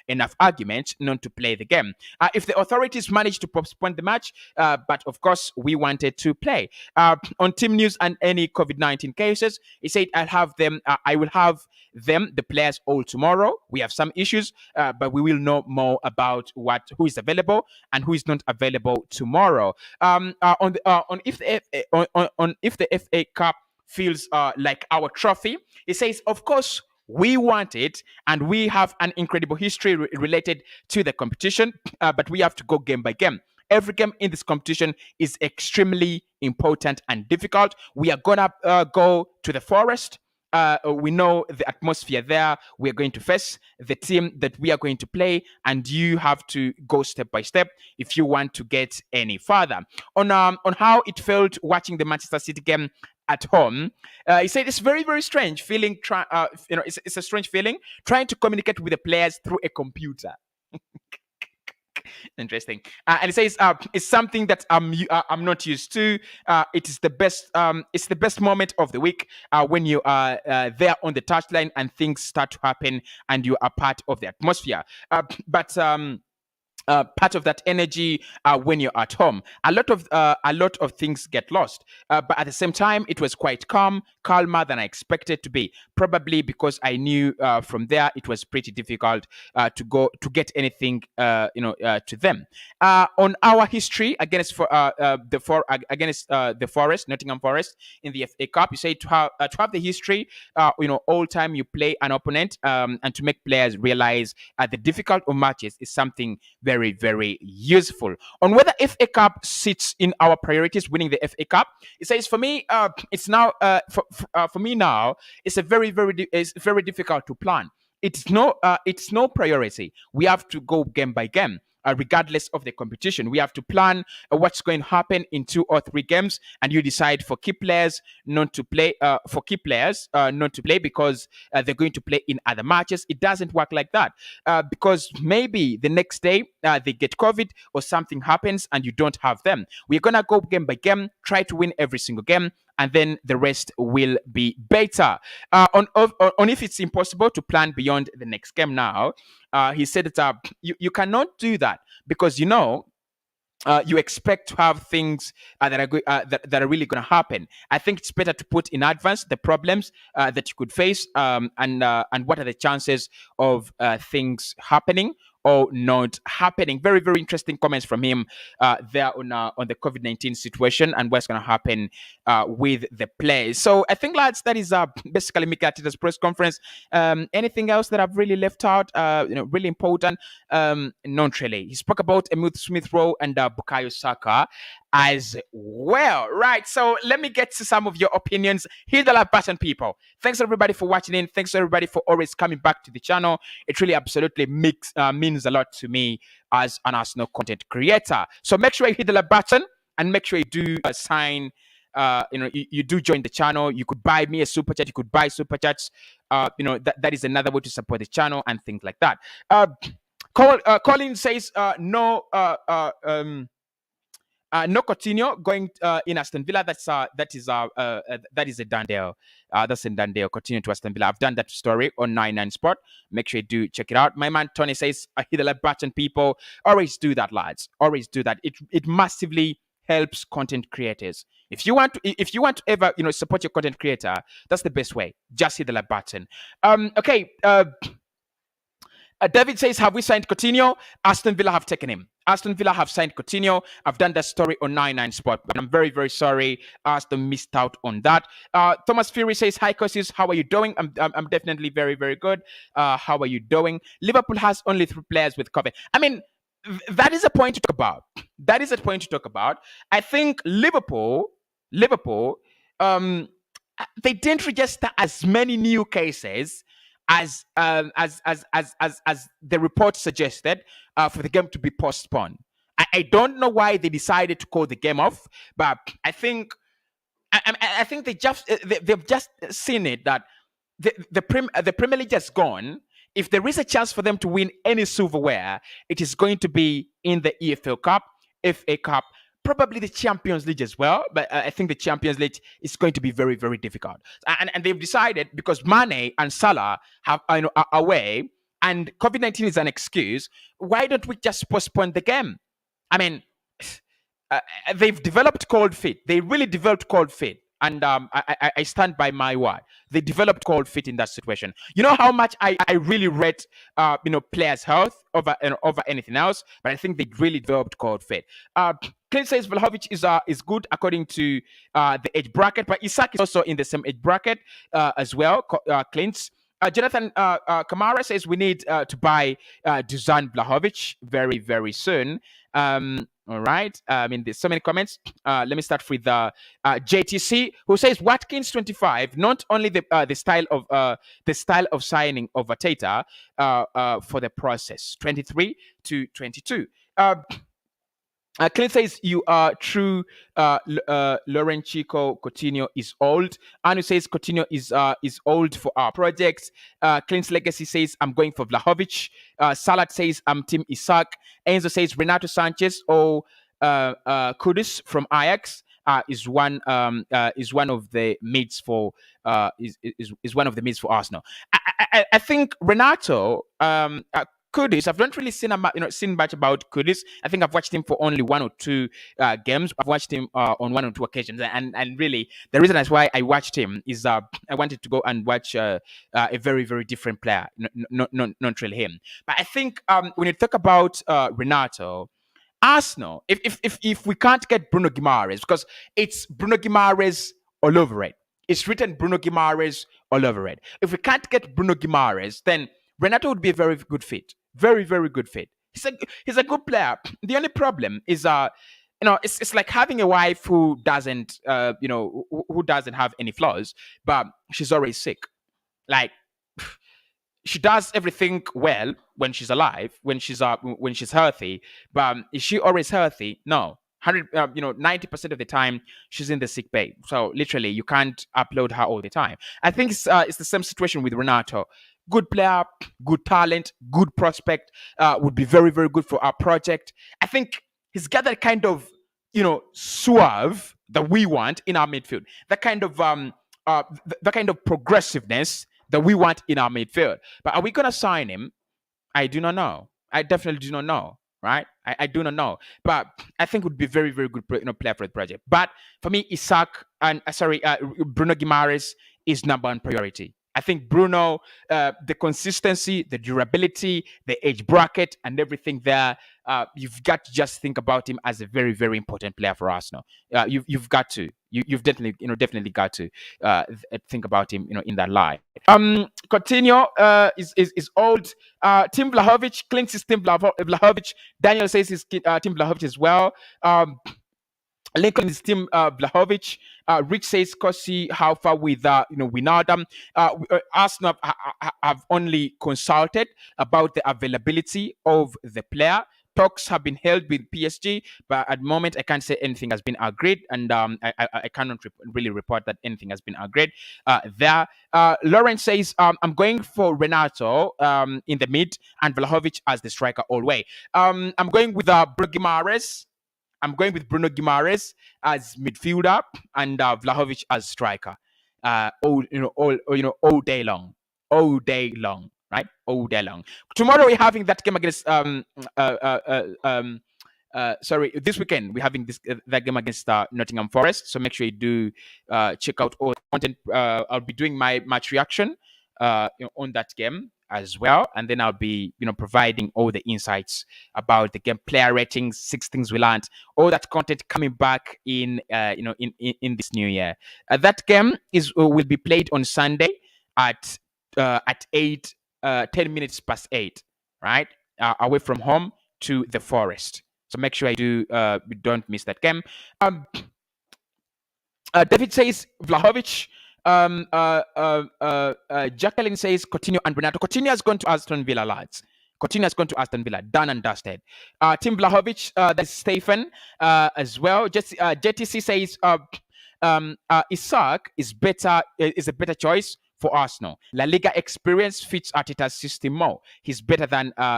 Speaker 1: enough arguments not to play the game. If the authorities manage to postpone the match, but of course, we wanted to play. On team news and any COVID-19 cases, he said, I will have them, the players, all tomorrow. We have some issues, but we will know more about who is available and who is not available tomorrow. On if the FA Cup feels like our trophy, it says, of course, we want it, and we have an incredible history related to the competition, but we have to go game by game. Every game in this competition is extremely important and difficult. We are gonna go to the Forest. We know the atmosphere there. We are going to face the team that we are going to play, and you have to go step by step if you want to get any further. On how it felt watching the Manchester City game at home, he said it's very, very strange feeling. It's a strange feeling trying to communicate with the players through a computer. Interesting. And it says it's something that I'm not used to. It is the best. It's the best moment of the week when you are there on the touchline and things start to happen and you are part of the atmosphere. But part of that energy when you're at home. A lot of things get lost, but at the same time, it was quite calmer than I expected to be. Probably because I knew from there it was pretty difficult to get anything to them. On our history against the Forest, Nottingham Forest in the FA Cup, you say to have the history, all time you play an opponent, and to make players realize the difficult of matches is something very, very useful. On whether FA Cup sits in our priorities, winning the FA Cup, it says for me, it's now for me now, it's it's very difficult to plan. It's no priority. We have to go game by game. Regardless of the competition, we have to plan what's going to happen in 2 or 3 games, and you decide for key players not to play. Not to play because they're going to play in other matches. It doesn't work like that, because maybe the next day they get COVID or something happens and you don't have them. We're gonna go game by game, try to win every single game, and then the rest will be better. On if it's impossible to plan beyond the next game now, he said that you cannot do that because you expect to have things that are really going to happen. I think it's better to put in advance the problems that you could face, and what are the chances of things happening or not happening. Very, very interesting comments from him there on the COVID-19 situation and what's going to happen with the players. So I think, lads, that is basically Mikel Arteta's press conference. Anything else that I've really left out, really important? Not really. He spoke about Emil Smith Rowe and Bukayo Saka. as well. Right. So let me get to some of your opinions. Hit the like button, people. Thanks everybody for watching in. Thanks everybody for always coming back to the channel. It really absolutely means a lot to me as an Arsenal content creator. So make sure you hit the like button and make sure you do sign. You do join the channel. You could buy me a super chat. You could buy super chats. That is another way to support the channel and things like that. Colin says no. No Coutinho going in Aston Villa. That is a done deal. That's a done deal. Coutinho to Aston Villa. I've done that story on 99 Sport. Make sure you do check it out. My man Tony says, hit the like button, people. Always do that, lads. Always do that. It massively helps content creators. If you want to ever support your content creator, that's the best way. Just hit the like button. Okay. David says, have we signed Coutinho? Aston Villa have taken him. Aston Villa have signed Coutinho. I've done that story on 99 Sport, but I'm very, very sorry Aston missed out on that. Thomas Fury says, hi, Cossy, how are you doing? I'm definitely very, very good. How are you doing? Liverpool has only 3 players with COVID. I mean, that is a point to talk about. That is a point to talk about. I think Liverpool, they didn't register as many new cases as the report suggested for the game to be postponed. I don't know why they decided to call the game off, but I think they've just seen it that the Premier League has gone. If there is a chance for them to win any silverware, it is going to be in the EFL Cup, FA Cup, probably the Champions League as well. But I think the Champions League is going to be very, very difficult. And they've decided, because Mane and Salah are away, and COVID-19 is an excuse, why don't we just postpone the game? I mean, they've developed cold feet. They really developed cold feet. And I stand by my word. They developed cold feet in that situation. You know how much I really rate players' health over anything else, but I think they really developed cold feet. Clint says Vlahovic is good according to the age bracket, but Isak is also in the same age bracket as well. Clint's. Jonathan Kamara says we need to buy Dusan Vlahovic very, very soon. All right. There's so many comments. Let me start with JTC, who says Watkins 25. Not only the style of signing of Arteta for the process 23 to 22. Clint says you are true. Lauren Chico, Coutinho is old. Anu says Coutinho is old for our projects. Clint's legacy says I'm going for Vlahovic. Salat says I'm Team Isak. Enzo says Renato Sanchez or Kudus from Ajax is one of the mids for is one of the mids for Arsenal. I think Renato. Kudus, I've not really seen much about Kudus. I think I've watched him for only 1 or 2 games. I've watched him on 1 or 2 occasions, and really the reason that's why I watched him is I wanted to go and watch a very, very different player, not really him. But I think when you talk about Renato, Arsenal, if we can't get Bruno Guimaraes, because it's Bruno Guimaraes all over it. It's written Bruno Guimaraes all over it. If we can't get Bruno Guimaraes, then Renato would be a very good fit. Very, very good fit. He's a good player. The only problem is it's like having a wife who doesn't who doesn't have any flaws, but she's always sick. Like, she does everything well when she's alive, when she's healthy, but is she always healthy? No. 90% of the time she's in the sick bay. So literally you can't upload her all the time. I think it's the same situation with Renato. Good player, good talent, good prospect, would be very, very good for our project. I think he's got that kind of, suave that we want in our midfield. That kind of progressiveness that we want in our midfield. But are we going to sign him? I do not know. I definitely do not know. Right? I do not know. But I think would be very, very good player for the project. But for me, Bruno Guimaraes is number 1 priority. I think Bruno, the consistency, the durability, the age bracket, and everything there, you've got to just think about him as a very, very important player for Arsenal. You've got to. You've definitely got to think about him, in that light. Coutinho is old. Team Vlahovic, Clint is Team Vlahovic. Daniel says he's Team Vlahovic as well. Lincoln is team Vlahovic. Rich says Cossy, how far with Wijnaldum? Arsenal have only consulted about the availability of the player. Talks have been held with PSG, but at the moment I can't say anything has been agreed, and I cannot really report that anything has been agreed there. Lawrence says I'm going for Renato in the mid and Vlahovic as the striker all the way. I'm going with Bruno Guimaraes. I'm going with Bruno Guimaraes as midfielder and Vlahovic as striker. All day long, right? All day long. Tomorrow we're having that game against this weekend we're having that game against Nottingham Forest. So make sure you do check out all the content. I'll be doing my match reaction on that game as well, and then I'll be providing all the insights about the game, player ratings, 6 things we learned, all that content coming back in in this new year. That game will be played on Sunday at 8 10 minutes past 8, right? Away from home to the Forest. So make sure don't miss that game. David says Vlahovic. Jacqueline says Coutinho and Renato. Coutinho has gone to Aston Villa, lads. Coutinho has gone to Aston Villa. Done and dusted. Tim Vlahovic, that's Stephen as well. JTC says Isak is a better choice for Arsenal. La Liga experience fits Arteta's system more. He's better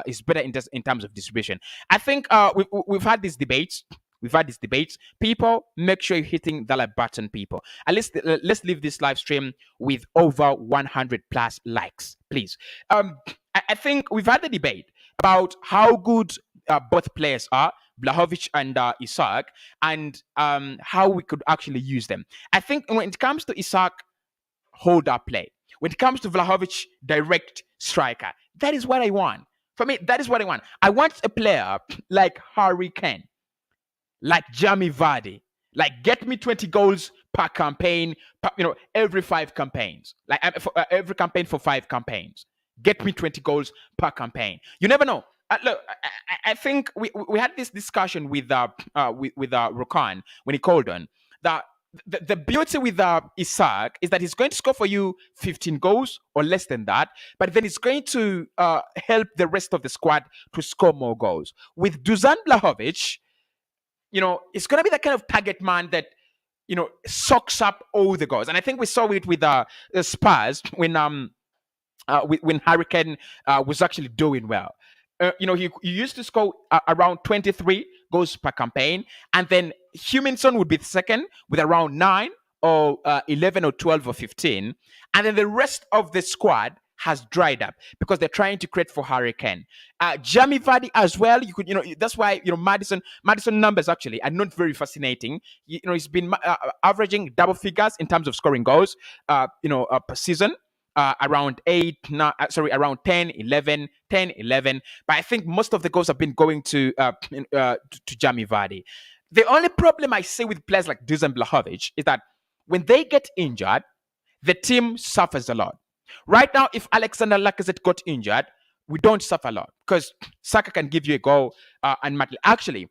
Speaker 1: in terms of distribution. I think we've had these debates. People, make sure you're hitting the like button, people. And let's leave this live stream with over 100 plus likes, please. I think we've had the debate about how good both players are, Vlahovic and Isak, and how we could actually use them. I think when it comes to Isak, hold up play. When it comes to Vlahovic, direct striker. That is what I want. For me, that is what I want. I want a player like Harry Kane, like Jamie Vardy, like get me 20 goals per campaign, every 5 campaigns, like every campaign for 5 campaigns. Get me 20 goals per campaign. You never know. Look, I think we had this discussion with Rokan when he called on that. The beauty with Isak is that he's going to score for you 15 goals or less than that, but then he's going to help the rest of the squad to score more goals. With Dusan Vlahovic, it's going to be that kind of target man that, sucks up all the goals. And I think we saw it with Spurs when Harry Kane was actually doing well. He used to score around 23 goals per campaign, and then Huminson would be second with around 9 or 11 or 12 or 15, and then the rest of the squad has dried up because they're trying to create for Harry Kane. Jamie Vardy as well. You could, that's why Madison numbers actually are not very fascinating. He's been averaging double figures in terms of scoring goals, per season. Around 10, 11. But I think most of the goals have been going to Jamie Vardy. The only problem I see with players like Dusan Vlahovic is that when they get injured, the team suffers a lot. Right now, if Alexander Lacazette got injured, we don't suffer a lot because Saka can give you a goal and Martinelli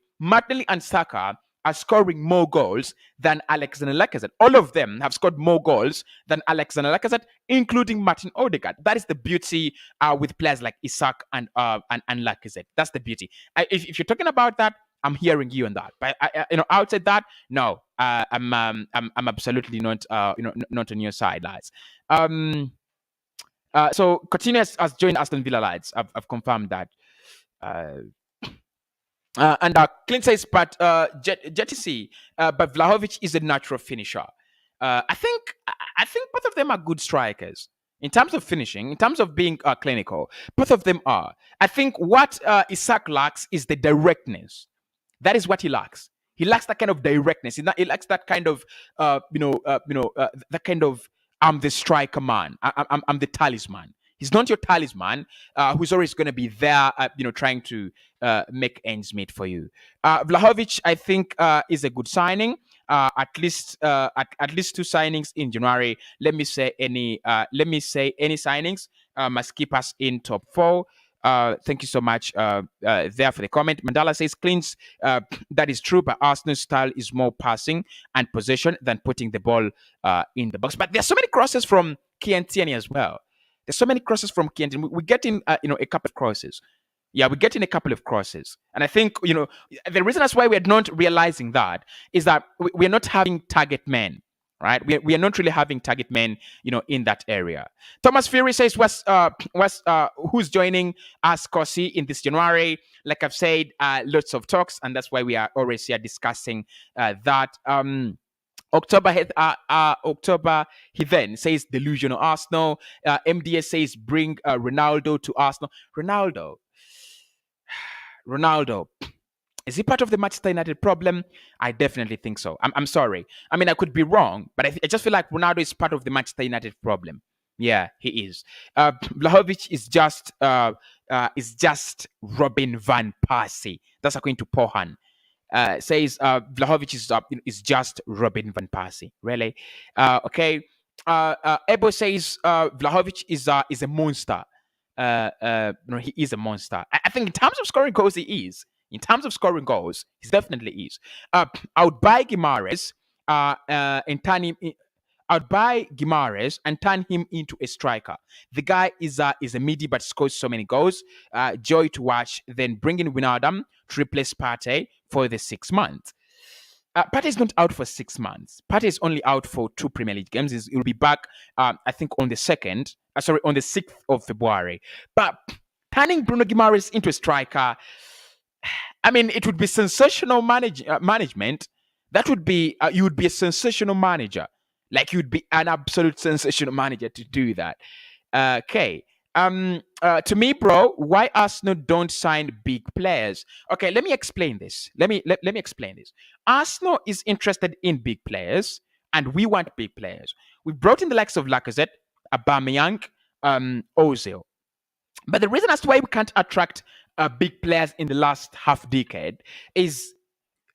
Speaker 1: and Saka are scoring more goals than Alexander Lacazette. All of them have scored more goals than Alexander Lacazette, including Martin Odegaard. That is the beauty with players like Isak and Lacazette. That's the beauty. If you're talking about that, I'm hearing you on that. But outside that, no, I'm absolutely not not on your side, lads. So Coutinho has joined Aston Villa, lads. I've confirmed that. And Clint says, but JTC, but Vlahovic is a natural finisher. I think both of them are good strikers in terms of finishing, in terms of being clinical. Both of them are. I think what Isak lacks is the directness. That is what he lacks. He lacks that kind of directness. He lacks that kind of that kind of I'm the striker man. I'm the talisman. He's not your talisman who's always going to be there, trying to make ends meet for you. Vlahovic, I think, is a good signing. At least 2 signings in January. Let me say any signings must keep us in top 4. Thank you so much there for the comment. Mandala says, Clint's, that is true, but Arsenal's style is more passing and possession than putting the ball in the box. But there's so many crosses from Nketiah as well. There's so many crosses from Nketiah. We're getting, a couple of crosses. Yeah, we're getting a couple of crosses. And I think, the reason that's why we're not realizing that is that we're not having target men, right? We are not really having target men, in that area. Thomas Fury says, who's joining us, Cossy, in this January? Like I've said, lots of talks, and that's why we are always here discussing that. October, he then says delusional Arsenal. MDS says bring Ronaldo to Arsenal. Ronaldo, is he part of the Manchester United problem? I definitely think so. I'm sorry. I mean, I could be wrong, but I just feel like Ronaldo is part of the Manchester United problem. Yeah, he is. Vlahovic is just Robin van Persie. That's according to Pohan. Says Vlahovic is just Robin van Persie. Really? Okay. Ebo says Vlahovic is a monster. No, he is a monster. I think in terms of scoring goals, he is. In terms of scoring goals, he definitely is. I would buy Guimaraes and turn him. I'd buy Guimaraes and turn him into a striker. The guy is a midi but scores so many goals. Joy to watch. Then bring in Wijnaldum to replace Partey for the 6 months. Partey is not out for 6 months. Partey is only out for 2 Premier League games. He'll be back, I think, on the 6th of February. But turning Bruno Guimaraes into a striker, I mean, it would be sensational management. That would be, you would be a sensational manager. Like, you'd be an absolute sensational manager to do that. Okay. To me, bro, why Arsenal don't sign big players? Okay, let me explain this. Let me explain this. Arsenal is interested in big players, and we want big players. We brought in the likes of Lacazette, Aubameyang, Ozil. But the reason as to why we can't attract big players in the last half decade is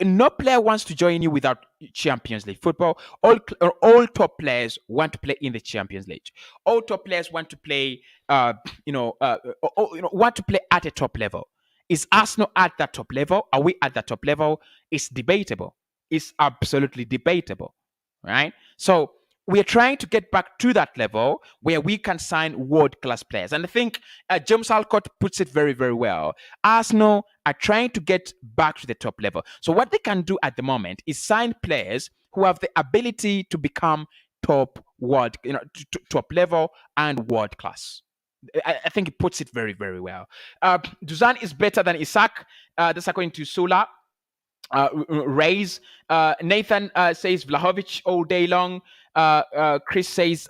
Speaker 1: no player wants to join you without Champions League football. All top players want to play in the Champions League. All top players want to play, want to play at a top level. Is Arsenal at that top level? Are we at that top level? It's debatable. It's absolutely debatable, right? So we're trying to get back to that level where we can sign world-class players. And I think James Alcott puts it very, very well. Arsenal are trying to get back to the top level. So what they can do at the moment is sign players who have the ability to become top level and world-class. I think it puts it very, very well. Dusan is better than Isak. That's according to Sula. Raise. Nathan says Vlahovic all day long. Chris says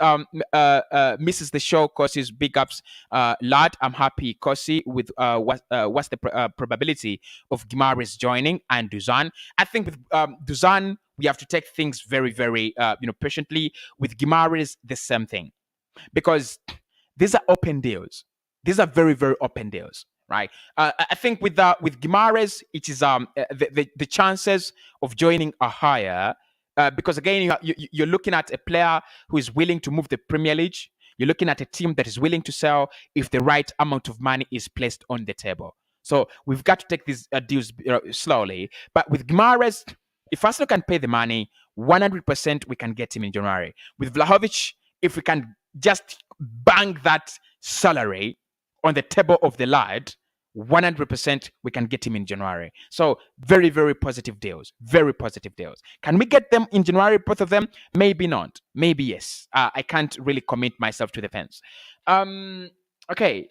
Speaker 1: misses the show. Cossy's big ups, lad. I'm happy. Cossy with what's the probability of Guimaraes joining and Dusan? I think with Dusan we have to take things very, very patiently. With Guimaraes, the same thing, because these are open deals. These are very, very open deals. Right. I think with Guimaraes, it is the chances of joining are higher because again you're looking at a player who is willing to move the Premier League. You're looking at a team that is willing to sell if the right amount of money is placed on the table. So we've got to take these deals slowly. But with Guimaraes, if Arsenal can pay the money, 100% we can get him in January. With Vlahovic, if we can just bang that salary on the table of the lad, 100% we can get him in January. So very, very positive deals. Very positive deals. Can we get them in January, both of them? Maybe not. Maybe yes. I can't really commit myself to the fence. Okay.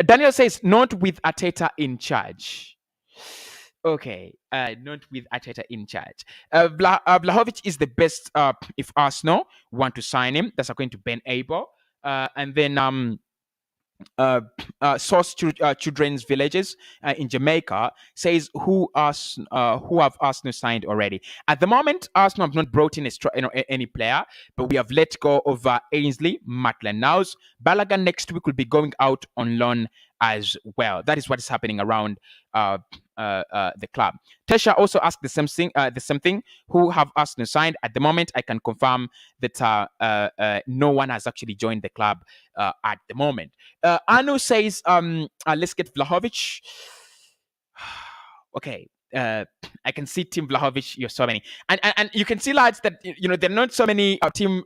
Speaker 1: Daniel says, not with Arteta in charge. Okay, not with Arteta in charge. Vlahovic is the best if Arsenal want to sign him. That's according to Ben Abel. And then Source Children's Villages in Jamaica says who have Arsenal signed already. At the moment, Arsenal have not brought in any player, but we have let go of Ainsley, Maitland-Niles. Balogun next week will be going out on loan as well. That is what is happening around the club. Tesha also asked the same thing. Who have Arsenal signed at the moment? I can confirm that no one has actually joined the club at the moment. Anu says, let's get Vlahovic. Okay. I can see Team Vlahovic. You're so many, and you can see, lads, that there are not so many Team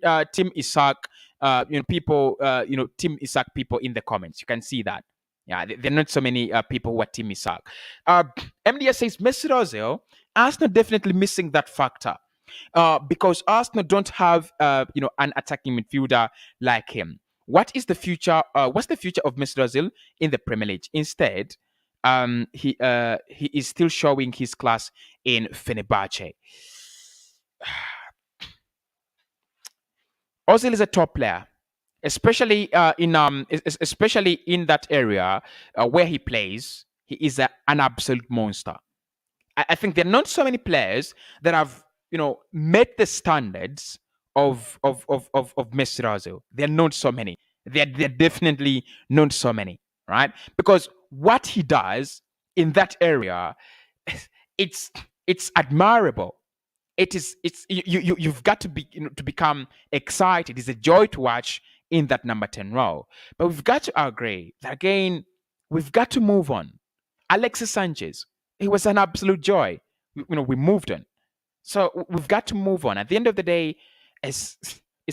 Speaker 1: Isak, people, Team Isak people in the comments. You can see that. Yeah, there are not so many people who are Team Isak. MDS says Mesut Ozil. Arsenal definitely missing that factor, because Arsenal don't have an attacking midfielder like him. What is the future? What's the future of Mesut Ozil in the Premier League? Instead, he is still showing his class in Fenerbahce. Ozil is a top player, especially in that area where he plays. He is an absolute monster. I think there are not so many players that have met the standards of Mesut Ozil. There are not so many. There are definitely not so many, right? Because what he does in that area, it's admirable. You've got to be to become excited. It's a joy to watch in that number 10 role. But we've got to agree that, again, we've got to move on. Alexis Sanchez, it was an absolute joy. We moved on. So we've got to move on. At the end of the day, it's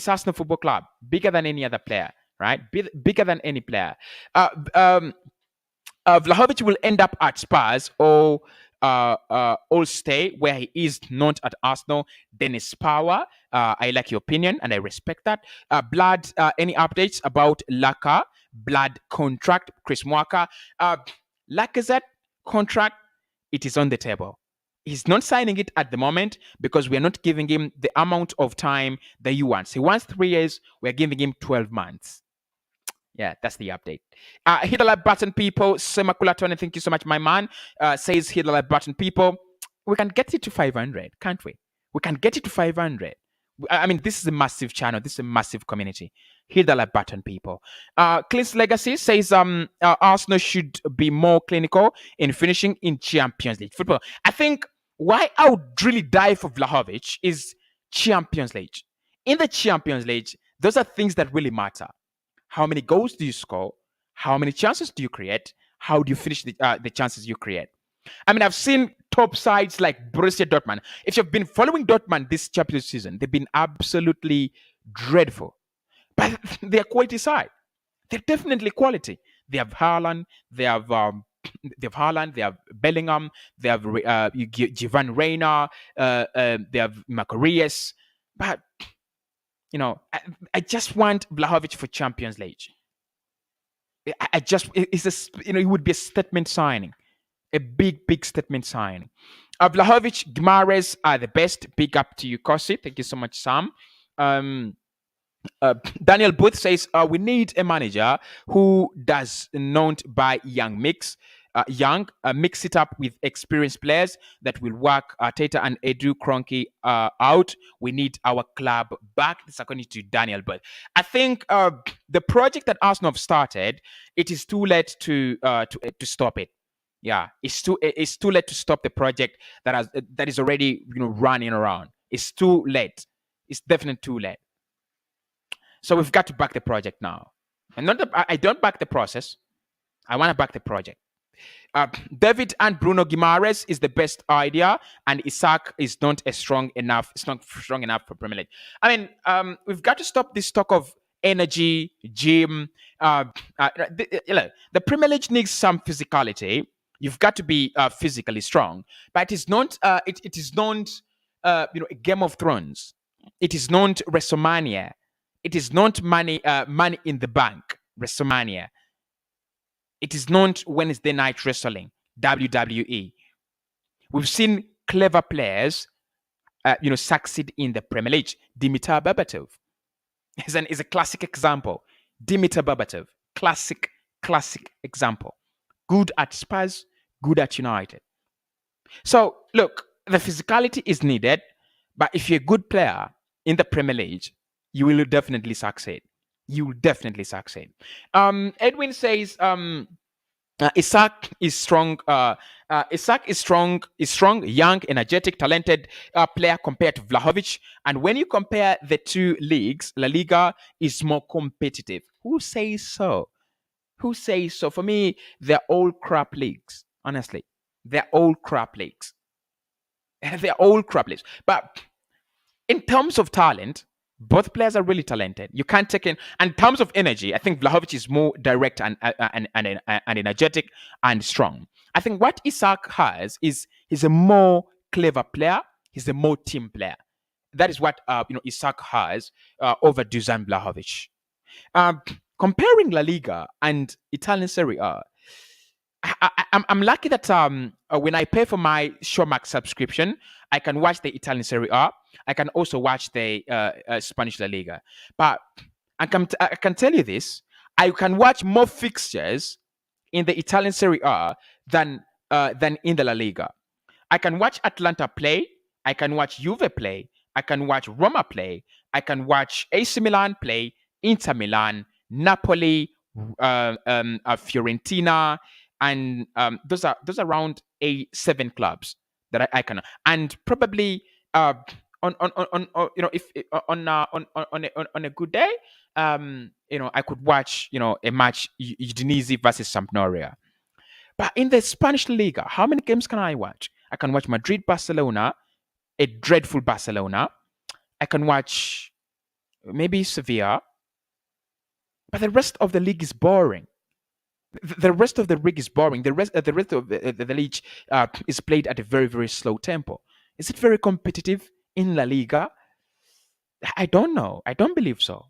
Speaker 1: Arsenal Football Club, bigger than any other player, right? Bigger than any player. Vlahovic will end up at Spurs or stay where he is, not at Arsenal. Dennis Power, I like your opinion and I respect that. Blood, any updates about Laka? Blood contract, Chris Mwaka. Lacazette contract, it is on the table. He's not signing it at the moment because we are not giving him the amount of time that he wants. He wants 3 years. We're giving him 12 months. Yeah, that's the update. Hit the like button, people. Semakulatone, thank you so much, my man. Says hit the like button, people. We can get it to 500, can't we? We can get it to 500. I mean, this is a massive channel. This is a massive community. Hit the like button, people. Clint's Legacy says Arsenal should be more clinical in finishing in Champions League football. I think why I would really die for Vlahovic is Champions League. In the Champions League, those are things that really matter. How many goals do you score? How many chances do you create? How do you finish the chances you create? I mean, I've seen top sides like Borussia Dortmund. If you've been following Dortmund this Champions season, they've been absolutely dreadful. But they're quality side. They're definitely quality. They have Haaland. They have Bellingham. They have Giovanni Reina. They have Macarius. But I just want Vlahovic for Champions League. It would be a statement signing. A big statement signing. Vlahovic, Guimaraes are the best. Big up to you, Cossy. Thank you so much, Sam. Daniel Booth says, we need a manager who does not buy young mix. Mix it up with experienced players that will work Arteta and Edu Kroenke out. We need our club back. This is according to Daniel Booth. I think the project that Arsenal have started, it is too late to stop it. Yeah, it's too late to stop the project that is already running around. It's too late. It's definitely too late. So we've got to back the project now. And I don't back the process. I want to back the project. David and Bruno Guimaraes is the best idea, and Isak is not strong enough. It's not strong enough for Premier League. I mean, we've got to stop this talk of energy, gym. The Premier League needs some physicality. You've got to be physically strong, but it is not. It is not. A Game of Thrones. It is not WrestleMania. It is not money in the bank. WrestleMania. It is not Wednesday Night Wrestling, WWE. We've seen clever players, succeed in the Premier League. Dimitar Berbatov is a classic example. Dimitar Berbatov, classic example. Good at Spurs, good at United. So look, the physicality is needed, but if you're a good player in the Premier League, you will definitely succeed. You will definitely succeed. Edwin says, Isaac is strong. Isaac is strong, young, energetic, talented player compared to Vlahovic. And when you compare the two leagues, La Liga is more competitive. Who says so? Who says so? For me, they're all crap leagues. Honestly, they're all crap leagues. They're all crap leagues. But in terms of talent, both players are really talented. You can't take in. And in terms of energy, I think Vlahovic is more direct and energetic and strong. I think what Isaac has is he's a more clever player. He's a more team player. That is what Isaac has over Dusan Vlahovic. Um, Comparing La Liga and Italian Serie A, I'm lucky that when I pay for my Showmax subscription, I can watch the Italian Serie A. I can also watch the Spanish La Liga. But I can tell you this: I can watch more fixtures in the Italian Serie A than in the La Liga. I can watch Atlanta play. I can watch Juve play. I can watch Roma play. I can watch AC Milan play, Inter Milan, Napoli, Fiorentina, and those are around seven clubs that I can, and probably if on a good day, I could watch a match Udinese versus Sampdoria. But in the Spanish Liga, how many games can I watch? I can watch Madrid, Barcelona, a dreadful Barcelona. I can watch maybe Sevilla, but the rest of the league is boring. The rest of the league is boring. The rest of the league is played at a very, very slow tempo. Is it very competitive in La Liga? I don't know. I don't believe so.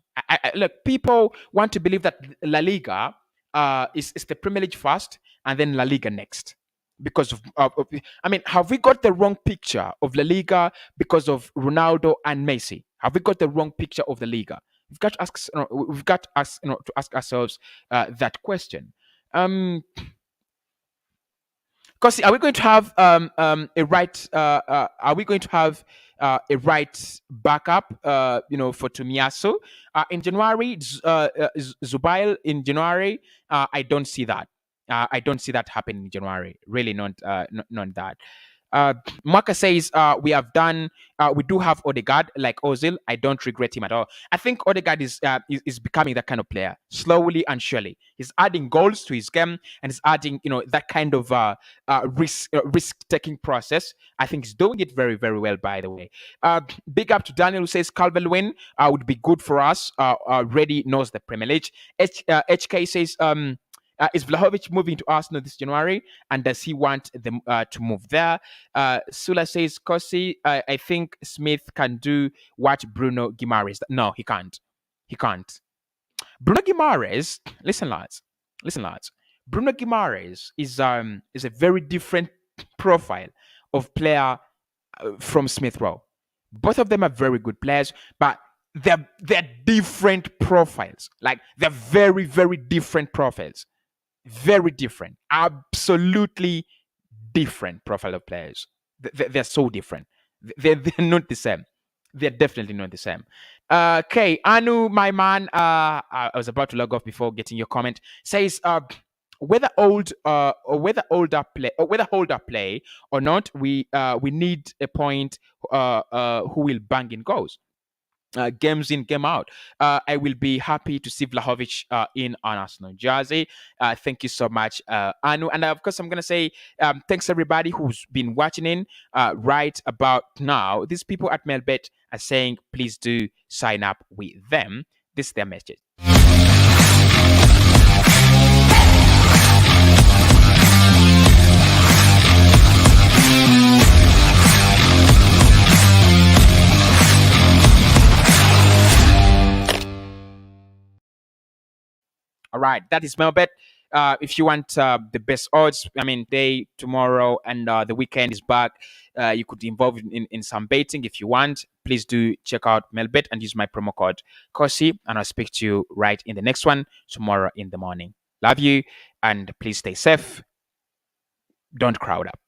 Speaker 1: Look, people want to believe that La Liga is the Premier League first and then La Liga next. Because I mean, have we got the wrong picture of La Liga because of Ronaldo and Messi? Have we got the wrong picture of the Liga? We've got us to ask ourselves that question. Cossy, are we going to have a right? Are we going to have a right backup? For Tomiyasu in January, Zubail in January. I don't see that. I don't see that happening in January. Really, not that. Maka says we do have Odegaard like Ozil. I don't regret him at all. I think Odegaard is becoming that kind of player slowly and surely. He's adding goals to his game and he's adding that kind of risk taking process. I think he's doing it very, very well. By the way, big up to Daniel who says Calvert-Lewin would be good for us. Already knows the Premier League. HK says is Vlahovic moving to Arsenal this January? And does he want them to move there? Sula says, Cossy, I think Smith can do what Bruno Guimaraes. No, he can't. He can't. Bruno Guimaraes, listen, lads. Bruno Guimaraes is a very different profile of player from Smith Rowe. Both of them are very good players, but they're different profiles. Like they're very, very different profiles. Very different, absolutely different profile of players. They're so different. They're not the same. They're definitely not the same. Okay, Anu, my man, I was about to log off before getting your comment. Says whether hold up play or not, we need a point who will bang in goals. Games in, game out. I will be happy to see Vlahovic in an Arsenal jersey. Thank you so much, Anu. And of course, I'm going to say thanks everybody who's been watching in right about now. These people at Melbet are saying, please do sign up with them. This is their message. All right, that is Melbet. If you want the best odds, I mean, tomorrow, and the weekend is back. You could involve in some betting if you want. Please do check out Melbet and use my promo code Cossy, and I'll speak to you right in the next one tomorrow in the morning. Love you, and please stay safe. Don't crowd up.